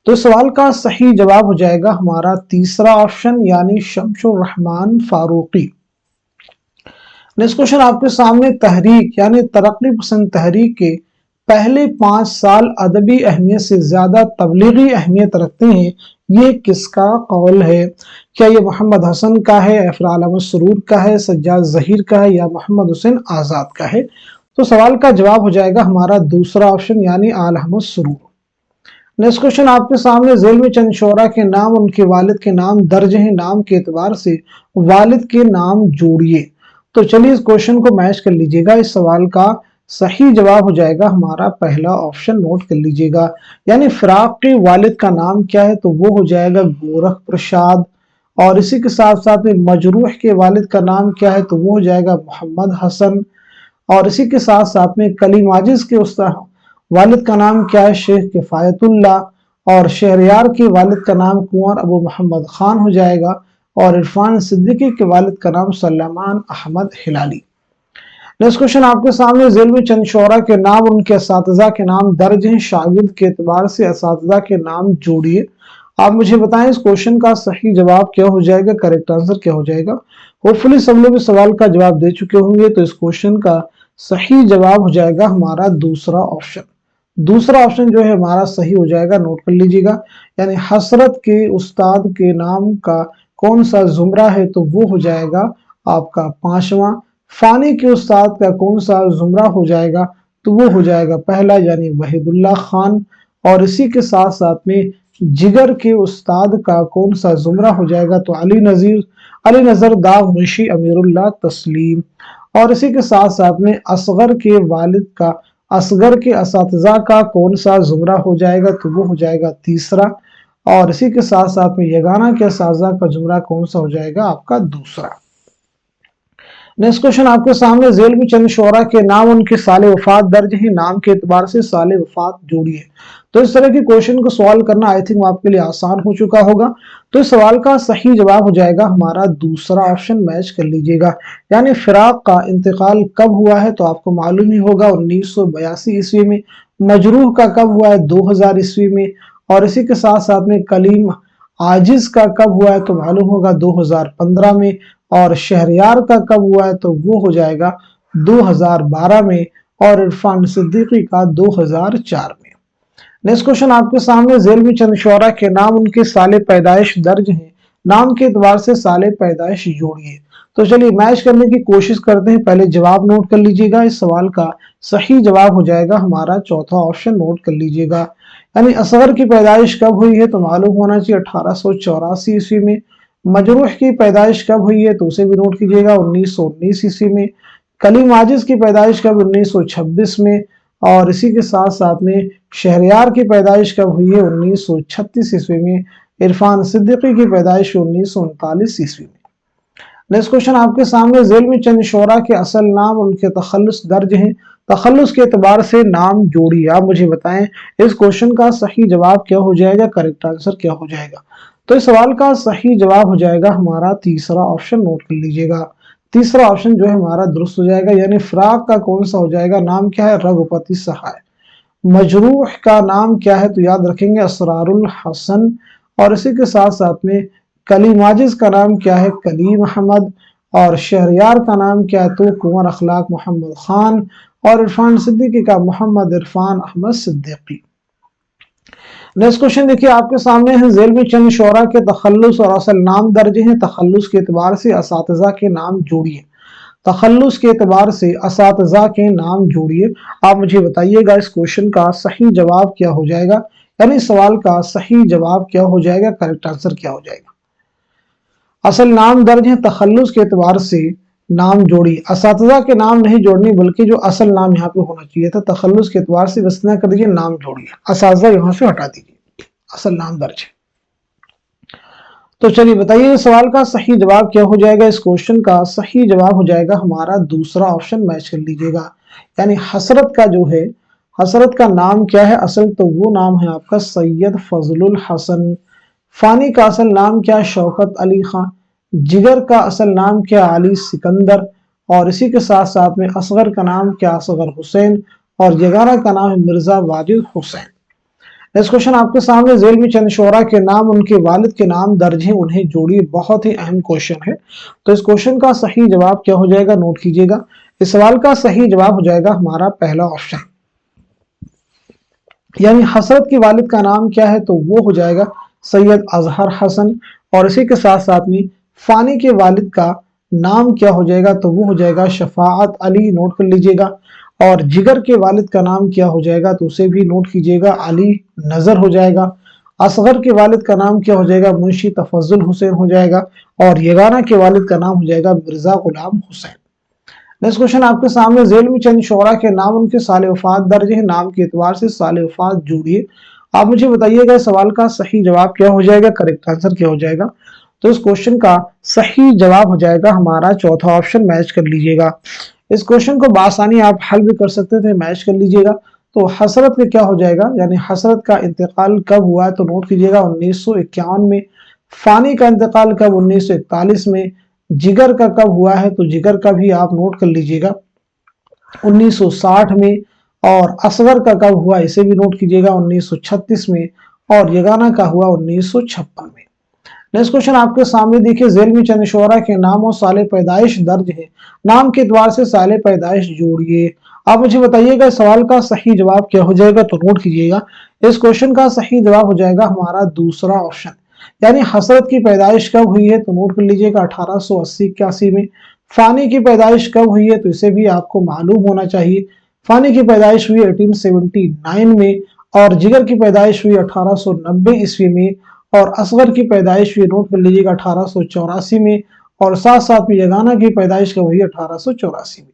तो सवाल का सही जवाब हो जाएगा हमारा तीसरा ऑप्शन, यानी शमशुर रहमान फारूकी। नेक्स्ट क्वेश्चन आपके सामने, तहरीक यानी तरक्की पसंद तहरीक के पहले 5 साल अदबी अहमियत से ज्यादा तबलीगी अहमियत रखते हैं, ये किसका कौल है। क्या ये मोहम्मद हसन का है, या फिर आल अहमद सुरूर का है, सज्जाद जहीर का है, या मोहम्मद हुसैन आजाद का है। तो सवाल का जवाब हो जाएगा हमारा दूसरा ऑप्शन, यानी आल अहमद सुरूर। नेक्स्ट क्वेश्चन आपके सामने, जेल में चंद शोरा के नाम उनके वालिद के नाम दर्ज हैं, नाम के एतबार से वालिद के नाम जोड़िए। तो चलिए इस क्वेश्चन को मैच कर लीजिएगा। इस सवाल का सही जवाब हो जाएगा हमारा पहला ऑप्शन, नोट कर लीजिएगा, यानी फिराक के वालिद का नाम क्या है, तो वो हो जाएगा गोरख प्रसाद। और इसी के साथ साथ में मजरूह के वालिद का नाम क्या है, तो वो हो जाएगा मोहम्मद हसन। और इसी के साथ साथ में कलीमाजिज के उस्ताद वालिद का नाम क्या है, शेख किफायतुल्लाह। और शहरयार के वालिद का नाम कुंवर अबू मोहम्मद खान हो जाएगा। और इरफान सिद्दीकी के वालिद का नाम सलमान अहमद हिलाली। नेक्स्ट क्वेश्चन आपके सामने, जेल में चंद शोरा के नाम उनके असातिज़ा के नाम दर्ज हैं, शागिर्द के एतबार से असातिज़ा के नाम जोड़िए। आप मुझे बताएं इस क्वेश्चन का सही जवाब क्या हो जाएगा, करेक्ट आंसर क्या हो जाएगा। होपफुली सब लोग इस सवाल का जवाब दे चुके होंगे। तो इस क्वेश्चन का सही जवाब हो जाएगा हमारा दूसरा ऑप्शन। दूसरा ऑप्शन जो है हमारा सही हो जाएगा, नोट कर लीजिएगा, यानी हसरत के उस्ताद के नाम का कौन सा जुमरा है, तो वो हो जाएगा आपका 5वां। फानी के उस्ताद का कौन सा जुमरा हो जाएगा, तो वो हो जाएगा पहला, यानी वहीदुल्लाह खान। और इसी के साथ साथ में जिगर के उस्ताद का कौन सा जुमरा हो जाएगा, तो अली नजर दाग मुंशी अमीरुल्लाह तस्लीम। और इसी के साथ साथ में असगर के वालिद का, असगर के असातिज़ा का कौन सा जुमरा हो जाएगा, तो वो हो जाएगा तीसरा। और इसी के साथ साथ में यगाना के असातिज़ा का जुमरा कौन सा हो जाएगा, आपका दूसरा। नेक्स्ट क्वेश्चन आपके सामने, जेल में चंद शोरा के नाम उनके साले वफात दर्ज है, नाम के एतबार से साले वफात जोड़िए। तो इस तरह के क्वेश्चन को सॉल्व करना आई थिंक आपके लिए आसान हो चुका होगा। तो इस सवाल का सही जवाब हो जाएगा हमारा दूसरा ऑप्शन, मैच कर लीजिएगा, यानी फिराक का इंतकाल कब हुआ है, तो आपको मालूम ही होगा 1982 ईस्वी में। मजरूह का कब हुआ है, 2000 ईस्वी में। और इसी के साथ साथ में आजिज का कब हुआ है तो मालूम होगा 2015 में, और शहरयार का कब हुआ है तो वो हो जाएगा 2012 में, और इरफान सिद्दीकी का 2004 में। नेक्स्ट क्वेश्चन आपके सामने, झेल में चंद शुरा के नाम उनके साले पैदाइश दर्ज हैं, नाम के एतबार से साले पैदाइश जोड़िए। तो चलिए मैच करने की कोशिश करते हैं। पहले जवाब नोट कर लीजिएगा। इस सवाल का सही जवाब हो जाएगा हमारा चौथा ऑप्शन, नोट कर लीजिएगा। यानी असगर की पैदाइश कब हुई है तो मालूम होना चाहिए 1884 ईस्वी में। मजरूह की पैदाइश कब हुई है तो उसे भी नोट कीजिएगा 1919 ईस्वी में। कलीम आजिज की पैदाइश कब 1926 में। और इसी के साथ साथ में शहरयार की पैदाइश कब हुई है 1936 ईस्वी में। इरफान सिद्दीकी की पैदाइश 1939 ईस्वी में। नेक्स्ट क्वेश्चन आपके सामने, झेल में चंद शोरा के असल नाम उनके तखल्लुस दर्ज हैं, तखल्लुस के एतबार से नाम जोड़िए। आप मुझे बताएं इस क्वेश्चन का सही जवाब क्या हो जाएगा, करेक्ट आंसर क्या हो जाएगा। तो इस सवाल का सही जवाब हो जाएगा हमारा तीसरा ऑप्शन, नोट कर लीजिएगा। तीसरा ऑप्शन जो है हमारा दुरुस्त हो जाएगा। यानी फराक का कौन सा हो जाएगा, नाम क्या है, रघुपति सहाय। मजरूह का नाम क्या है तो याद रखेंगे असरारुल हसन। और इसी के साथ साथ में कलीम आजिज का नाम क्या है, कलीम अहमद। और शहरयार का नाम क्या है तो कुंवर अखलाक मोहम्मद खान। और इरफान सिद्दीकी का मोहम्मद इरफान अहमद सिद्दीकी। नेक्स्ट क्वेश्चन देखिए आपके सामने है, झेल में चंद शोरा के तखल्लुस और असल नाम दर्ज हैं, तखल्लुस के एतबार से असातिज़ा के नाम जोड़िए। तखल्लुस के एतबार से असातिज़ा के नाम जोड़िए। आप मुझे बताइएगा इस क्वेश्चन का सही जवाब क्या हो जाएगा, यानी सवाल का सही जवाब क्या हो जाएगा, करेक्ट आंसर क्या हो जाएगा। असल नाम दर्ज है, तखल्लुस के एतबार से नाम जोड़िए। असातिज़ा के नाम नहीं जोड़नी बल्कि जो असल नाम यहाँ पे होना चाहिए था, तखल्लुस के एतबार से बस ना कर दीजिए, नाम जोड़िए, असातिज़ा यहाँ से हटा दीजिए, असल नाम दर्ज है। तो चलिए बताइए इस सवाल का सही जवाब क्या हो जाएगा। इस क्वेश्चन का सही जवाब हो जाएगा हमारा दूसरा ऑप्शन, मैच कर लीजिएगा। यानी हसरत का जो है, हसरत का नाम क्या है असल, तो वो नाम है आपका सैयद फजलुल हसन। फानी का असल नाम क्या है, शौकत अली खान। जिगर का असल नाम क्या, अली सिकंदर। और इसी के साथ साथ में असगर का नाम क्या, असगर हुसैन। और यगाना का नाम है मिर्जा वाजिद हुसैन। नेक्स्ट क्वेश्चन आपके सामने, झेल में चंद शोरा के नाम उनके वालिद के नाम दर्ज हैं, उन्हें जोड़िए। बहुत ही अहम क्वेश्चन है। तो इस क्वेश्चन का सही जवाब क्या हो जाएगा, नोट कीजिएगा। इस सवाल का सही जवाब हो जाएगा हमारा पहला ऑप्शन, यानी हसरत के वालिद का नाम क्या है तो वो हो जाएगा सैयद अजहर हसन। और इसी के साथ साथ में फानी के वालिद का नाम क्या हो जाएगा तो वो हो जाएगा शफाअत अली, नोट कर लीजिएगा। और जिगर के वालिद का नाम क्या हो जाएगा तो उसे भी नोट कीजिएगा, अली नजर हो जाएगा। असगर के वालिद का नाम क्या हो जाएगा, मुंशी तफज्जुल हुसैन हो जाएगा। और यगाना के वालिद का नाम हो जाएगा मिर्जा गुलाम हुसैन। नेक्स्ट क्वेश्चन आपके सामने, झेल में चंद शोरा के नाम उनके साल वफात दर्ज है, नाम के एतबार से साल वफात जोड़िए। आप मुझे बताइएगा सवाल का सही जवाब क्या हो जाएगा, करेक्ट आंसर क्या हो जाएगा। तो इस क्वेश्चन का सही जवाब हो जाएगा हमारा चौथा ऑप्शन, मैच कर लीजिएगा। इस क्वेश्चन को बासानी आप हल भी कर सकते थे, मैच कर लीजिएगा। तो हसरत का क्या हो जाएगा, यानी हसरत का इंतकाल कब हुआ है तो नोट कीजिएगा 1951 में। फानी का इंतकाल कब, 1941 में। जिगर का कब हुआ है तो जिगर का भी आप नोट कर लीजिएगा 1960 में। और असगर का कब हुआ इसे भी नोट कीजिएगा 1936 में। और यगाना का हुआ 1956 में। नेक्स्ट क्वेश्चन आपके सामने देखिए, झेल में चंद शोरा के नाम और साले पैदाइश दर्ज है, नाम के द्वार से साले पैदाइश जोड़िए। आप मुझे बताइएगा सवाल का सही जवाब क्या हो जाएगा तो नोट कीजिएगा। इस क्वेश्चन का सही जवाब हो जाएगा हमारा दूसरा ऑप्शन, यानी हसरत की पैदाइश कब हुई है तो नोट कर लीजिएगा 1880-81 में। फानी की पैदाइश कब हुई है तो इसे भी आपको मालूम होना चाहिए। फानी की पैदाइश हुई 1879 में। और जिगर की पैदाइश हुई 1890 ईस्वी में। और असगर की पैदाइश हुई, नोट कर लीजिएगा 1884 में। और साथ साथ में यगाना की पैदाइश कब हुई, 1884 में।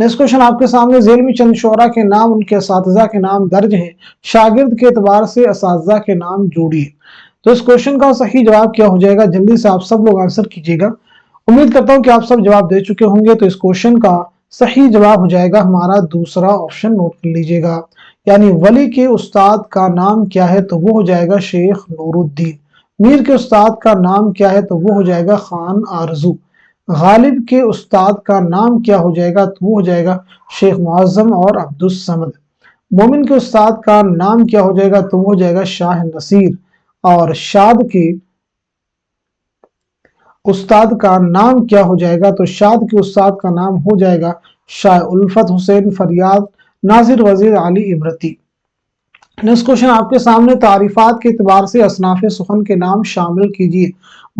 नेक्स्ट क्वेश्चन आपके सामने, झेल में चंद शोरा के नाम उनके असातिज़ा के नाम दर्ज हैं, शागिर्द के एतबार से असातिज़ा के नाम जोड़िए। तो इस क्वेश्चन का सही जवाब क्या हो जाएगा, जल्दी से आप सब लोग आंसर कीजिएगा। उम्मीद करता हूं कि आप सब जवाब दे चुके होंगे। तो इस क्वेश्चन का सही जवाब हो जाएगा हमारा दूसरा ऑप्शन, नोट कर लीजिएगा। यानी वली के उस्ताद का नाम क्या है तो वो हो जाएगा शेख नूरुद्दीन। मीर के उस्ताद का नाम क्या है तो वो हो जाएगा खान आरजू। गालिब के उस्ताद का नाम क्या हो जाएगा तो वो हो जाएगा शेख मुअज्जम और अब्दुस समद। मोमिन के उस्ताद का नाम क्या हो जाएगा तो वो हो जाएगा शाह नसीर। اور شاد کے استاد کا نام کیا ہو جائے گا؟ تو شاد کے استاد کا نام ہو جائے گا شاہ الفت حسین فریاد ناظر وزیر علی عبرتی۔ نیکسٹ کوشچن آپ کے سامنے تعریفات کے اعتبار سے اصناف سخن کے نام شامل کیجیے۔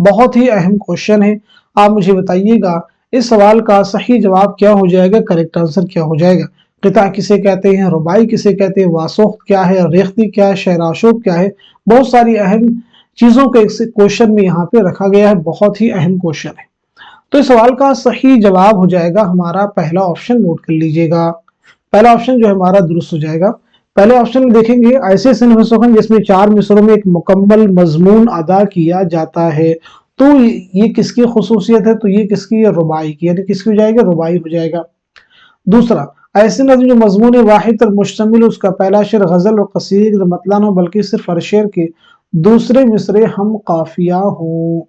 بہت ہی اہم کوشچن ہے، آپ مجھے بتائیے گا اس سوال کا صحیح جواب کیا ہو جائے گا، کریکٹ آنسر کیا ہو جائے گا۔ قطع کسے کہتے ہیں، رباعی کسے کہتے ہیں، واسوخت کیا ہے، ریختی کیا ہے، شعر آشوب کیا ہے۔ بہت ساری اہم چیزوں کو ایک کوشچن میں یہاں پہ رکھا گیا ہے، بہت ہی اہم کوشچن ہے۔ تو اس سوال کا صحیح جواب ہو جائے گا ہمارا پہلا آپشن، نوٹ کر لیجئے گا۔ پہلا آپشن جو ہمارا درست ہو جائے گا۔ پہلے آپشن میں دیکھیں گے ایسے صنف سخن جس میں 4 مصروں میں ایک مکمل مضمون ادا کیا جاتا ہے، تو یہ کس کی خصوصیت ہے؟ تو یہ کس کی؟ رباعی کی، یعنی کس کی ہو جائے گا؟ رباعی ہو جائے گا۔ دوسرا، ایسے نظم جو مضمون واحد پر مشتمل، اس کا پہلا شعر غزل اور قصیدے کی مطلع نہ ہو بلکہ صرف ہر شعر کے دوسرے مصرے ہم قافیہ ہوں،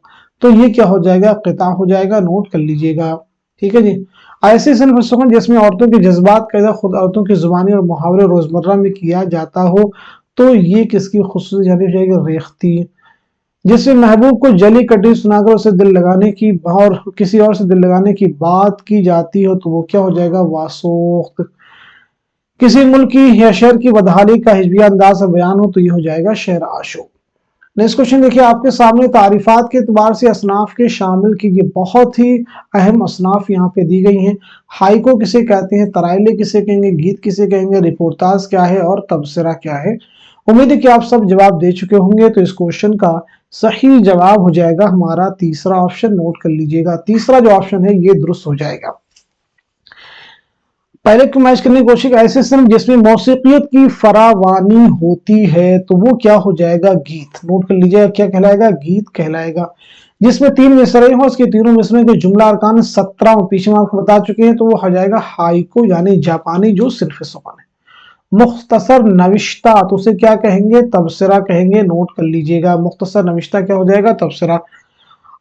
تو یہ کیا ہو جائے گا؟ قطع ہو جائے گا، نوٹ کر لیجئے گا۔ ٹھیک ہے جی۔ ایسے صنف سخن جس میں عورتوں کے جذبات کا اظہار خود عورتوں کی زبانی اور محاورے روزمرہ میں کیا جاتا ہو، تو یہ کس کی خصوصیت ہو جائے گی؟ ریختی۔ جس میں محبوب کو جلی کٹی سنا کر اسے دل لگانے کی اور کسی اور سے دل لگانے کی بات کی جاتی ہو، تو وہ کیا ہو جائے گا؟ واسوخت۔ کسی ملک کی یا شہر کی بدحالی کا ہجویہ انداز سے بیان ہو، تو یہ ہو جائے گا شعر آشوب۔ نیکسٹ کوشچن دیکھیے آپ کے سامنے تعریفات کے اعتبار سے اصناف کے شامل کیجیے۔ بہت ہی اہم اصناف یہاں پہ دی گئی ہیں۔ ہائیکو کسے کہتے ہیں، ترائلے کسے کہیں گے، گیت کسے کہیں گے، رپورتاز کیا ہے اور تبصرہ کیا ہے۔ امید ہے کہ آپ سب جواب دے چکے ہوں گے، تو اس کوشچن کا صحیح جواب ہو جائے گا ہمارا تیسرا آپشن، نوٹ کر لیجئے گا۔ تیسرا جو آپشن ہے یہ درست ہو جائے گا۔ پہلے کو میچ کرنے کی کوشش، ایسے صنف جس میں موسیقیت کی فراوانی ہوتی ہے، تو وہ کیا ہو جائے گا؟ گیت۔ نوٹ کر لیجئے گا، کیا کہلائے گا؟ گیت کہلائے گا۔ جس میں 3 مصرعے ہوں، اس کے تینوں مصرعے کے جملہ ارکان 17 پیچھے میں آپ کو بتا چکے ہیں، تو وہ ہو جائے گا ہائیکو، یعنی جاپانی جو صنف سخن ہے۔ مختصر نوشتہ، تو اسے کیا کہیں گے؟ تبصرہ کہیں گے، نوٹ کر لیجئے گا۔ مختصر نوشتہ کیا ہو جائے گا؟ تبصرہ۔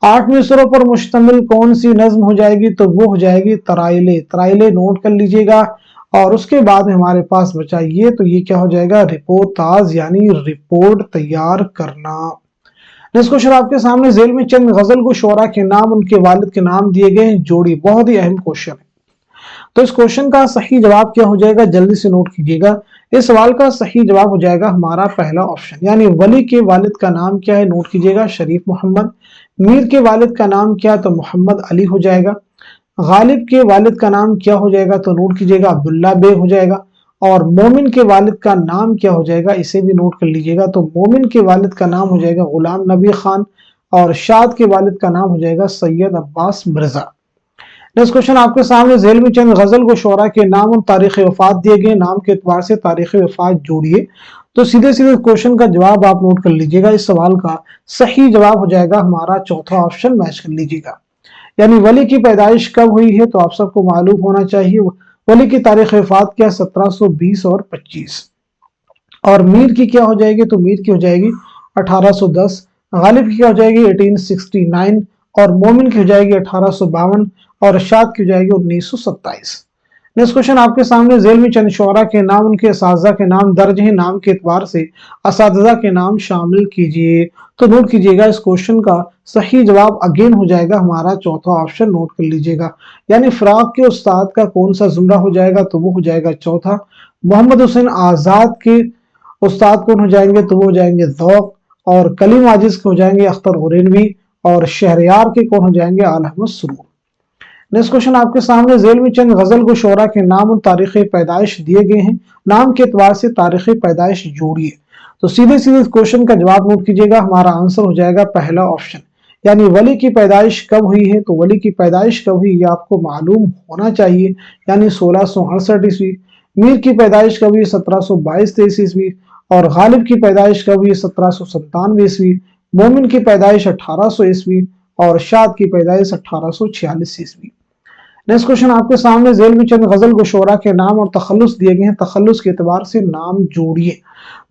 8 مصروں پر مشتمل کون سی نظم ہو جائے گی؟ تو وہ ہو جائے گی ترائلے۔ ترائلے نوٹ کر لیجئے گا۔ اور اس کے بعد ہمارے پاس بچا یہ، تو یہ کیا ہو جائے گا؟ رپورتاز، یعنی رپورٹ تیار کرنا۔ نیکسٹ کوشچن آپ کے سامنے ذیل میں چند غزل گو شعراء کے نام ان کے والد کے نام دیے گئے ہیں، جوڑی۔ بہت ہی اہم کوشچن ہے، تو اس کوشچن کا صحیح جواب کیا ہو جائے گا؟ جلدی سے نوٹ کیجئے گا۔ اس سوال کا صحیح جواب ہو جائے گا ہمارا پہلا آپشن، یعنی ولی کے والد کا نام کیا ہے؟ نوٹ کیجئے گا، شریف محمد۔ میر کے والد کا نام کیا؟ تو محمد علی ہو جائے گا۔ غالب کے والد کا نام کیا ہو جائے گا؟ تو نوٹ کیجئے گا، عبداللہ بیگ ہو جائے گا۔ اور مومن کے والد کا نام کیا ہو جائے گا؟ اسے بھی نوٹ کر لیجئے گا، تو مومن کے والد کا نام ہو جائے گا غلام نبی خان، اور شاد کے والد کا نام ہو جائے گا سید عباس مرزا۔ نیکسٹ کوشچن آپ کے سامنے ذیل میں چند غزل گو شعراء کے نام اور تاریخ وفات دیے گئے، نام کے اعتبار سے تاریخ وفات جوڑیے۔ تو سیدھے کوشچن کا جواب آپ نوٹ کر لیجئے گا۔ اس سوال کا صحیح جواب ہو جائے گا ہمارا چوتھا آپشن، میچ کر لیجئے گا۔ یعنی ولی کی پیدائش کب ہوئی ہے؟ تو آپ سب کو معلوم ہونا چاہیے، ولی کی تاریخ وفات کیا؟ 1720 اور 25۔ اور میر کی کیا ہو جائے گی؟ تو میر کی ہو جائے گی 1810۔ غالب کی کیا ہو جائے گی؟ 1869۔ اور مومن کی ہو جائے گی 1852۔ اور شاد کی ہو جائے گی 1927۔ نیکسٹ کوشچن آپ کے سامنے ذیل میں چند شعراء کے نام ان کے اساتذہ کے نام درج ہیں، نام کے اعتبار سے اساتذہ کے نام شامل کیجئے۔ تو نوٹ کیجئے گا، اس کوشچن کا صحیح جواب اگین ہو جائے گا ہمارا چوتھا آپشن، نوٹ کر لیجئے گا۔ یعنی فراق کے استاد کا کون سا زمرہ ہو جائے گا؟ تو وہ ہو جائے گا چوتھا۔ محمد حسین آزاد کے استاد کون ہو جائیں گے؟ تو وہ ہو جائیں گے ذوق۔ اور کلیم عاجز کے ہو جائیں گے اختر غرینوی۔ اور شہریار کے کون ہو جائیں گے؟ آل احمد سرور۔ نیکسٹ کوشچن آپ کے سامنے ذیل میں چند غزل گو شعراء کے نام اور تاریخ پیدائش دیے گئے ہیں، نام کے اعتبار سے تاریخ پیدائش جوڑیے۔ تو سیدھے اس کوشچن کا جواب نوٹ کیجئے گا، ہمارا آنسر ہو جائے گا پہلا آپشن، یعنی ولی کی پیدائش کب ہوئی ہے؟ تو ولی کی پیدائش کب ہوئی یہ آپ کو معلوم ہونا چاہیے، یعنی 1668 عیسوی۔ میر کی پیدائش کب ہوئی؟ 1722-23 عیسوی۔ اور غالب کی پیدائش کب ہوئی؟ 1797 عیسوی۔ مومن کی پیدائش 1800 عیسوی۔ اور شاد کی پیدائش 1846 عیسوی۔ نیکسٹ کوشچن آپ کے سامنے ذیل میں چند غزل گو شعراء کے نام اور تخلص دیے گئے ہیں، تخلص کے اعتبار سے نام جوڑیے۔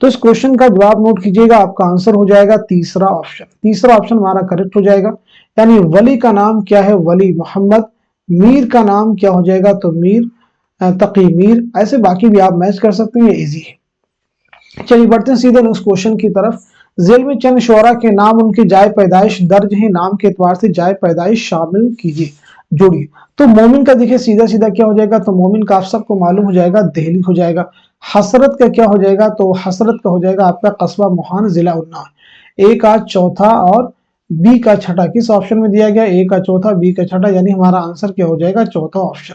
تو اس کوشچن کا جواب نوٹ کیجئے گا، آپ کا آنسر ہو جائے گا تیسرا آپشن۔ تیسرا آپشن ہمارا کریکٹ ہو جائے گا، یعنی ولی کا نام کیا ہے؟ ولی محمد۔ میر کا نام کیا ہو جائے گا؟ تو میر تقی میر۔ ایسے باقی بھی آپ میچ کر سکتے ہیں، یہ ایزی ہے۔ چلیے بڑھتے ہیں سیدھے نیکسٹ کوشچن کی طرف۔ ذیل में चंद शोरा के नाम उनकी जाए पैदाइश दर्ज है, नाम के एतबार से जाए पैदाइश शामिल कीजिए, जोड़िए। तो मोमिन का देखिए सीधा सीधा क्या हो जाएगा, तो मोमिन का आप सबको मालूम हो जाएगा दिल्ली हो जाएगा। हसरत का क्या हो जाएगा, तो हसरत का हो जाएगा आपका कस्बा मोहान जिला उन्नाव। ए का चौथा और बी का छठा किस ऑप्शन में दिया गया, ए का चौथा बी का छठा, यानी हमारा आंसर क्या हो जाएगा, चौथा ऑप्शन।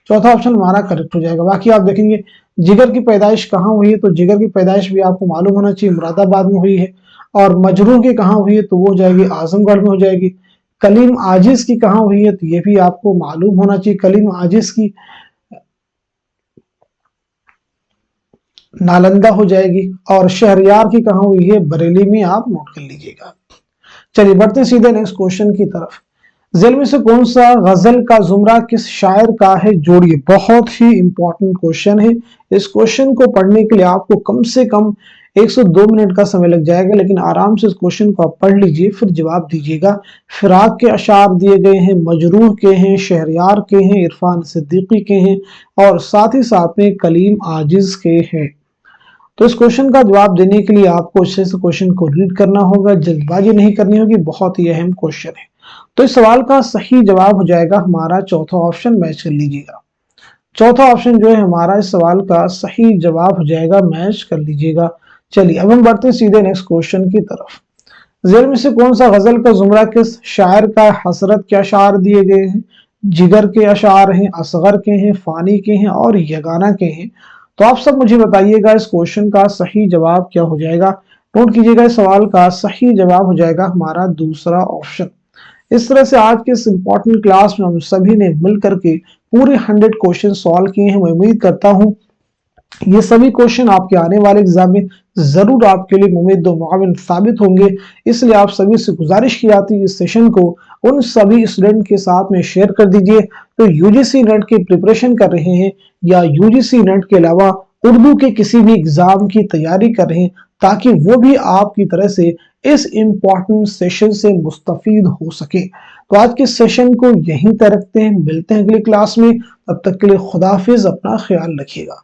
चौथा ऑप्शन हमारा करेक्ट हो जाएगा। बाकी आप देखेंगे जिगर की पैदाइश कहाँ हुई है, तो जिगर की पैदाइश भी आपको मालूम होना चाहिए मुरादाबाद में हुई है। और मजरूह की कहाँ हुई है, तो वो हो जाएगी आजमगढ़ में हो जाएगी। कलीम आजिज की कहाँ हुई है, तो ये भी आपको मालूम होना चाहिए। कलीम आजिज की नालंदा हो जाएगी। और शहरयार की कहाँ हुई है, बरेली में, आप नोट कर लीजिएगा। चलिए बढ़ते सीधे नेक्स्ट क्वेश्चन की तरफ। ज़ेल में से कौन सा गजल का जुमरा किस शायर का है, जोड़िए। बहुत ही इंपॉर्टेंट क्वेश्चन है। इस क्वेश्चन को पढ़ने के लिए आपको कम से कम 102 मिनट का समय लग जाएगा, लेकिन आराम से इस क्वेश्चन को आप पढ़ लीजिए फिर जवाब दीजिएगा। फिराक के अशार दिए गए हैं, मजरूह के हैं, शहरयार के हैं, इरफान सिद्दीकी के हैं और साथ ही साथ में कलीम आजिज के हैं। तो इस क्वेश्चन का जवाब देने के लिए आपको अच्छे से क्वेश्चन को रीड करना होगा, जल्दबाजी नहीं करनी होगी, बहुत ही अहम क्वेश्चन है। तो इस सवाल का सही जवाब हो जाएगा हमारा चौथा ऑप्शन, मैच कर लीजिएगा। चौथा ऑप्शन जो है हमारा इस सवाल का सही जवाब हो जाएगा, मैच कर लीजिएगा। चलिए अब हम बढ़ते सीधे नेक्स्ट क्वेश्चन की तरफ। ज़ेल में से कौन सा गजल का जुमरा किस शायर का, हसरत के अशार दिए गए हैं, जिगर के अशार हैं, असगर के हैं, फानी के हैं और यगाना के हैं। तो आप सब मुझे बताइएगा इस क्वेश्चन का सही जवाब क्या हो जाएगा। नोट कीजिएगा इस सवाल का सही जवाब हो जाएगा हमारा दूसरा ऑप्शन। इस तरह से आज के इस इंपॉर्टेंट क्लास में हम सभी ने मिल करके पूरे 100 क्वेश्चन सॉल्व किए हैं। मैं उम्मीद करता हूं ये सभी क्वेश्चन आपके आने वाले एग्जाम में जरूर आपके लिए मुमद्द व मुआविन साबित होंगे। इसलिए आप सभी से गुजारिश की जाती है इस सेशन को उन सभी स्टूडेंट के साथ में शेयर कर दीजिए तो यूजीसी नेट की प्रिपरेशन कर रहे हैं या यूजीसी नेट के अलावा उर्दू के किसी भी एग्जाम की तैयारी कर रहे हैं, ताकि वो भी आपकी तरह से इस इंपॉर्टेंट सेशन से मुस्तफीद हो सके। तो आज के सेशन को यहीं तक रखते हैं, मिलते हैं अगली क्लास में। तब तक के लिए खुदा हाफिज, अपना ख्याल रखिएगा।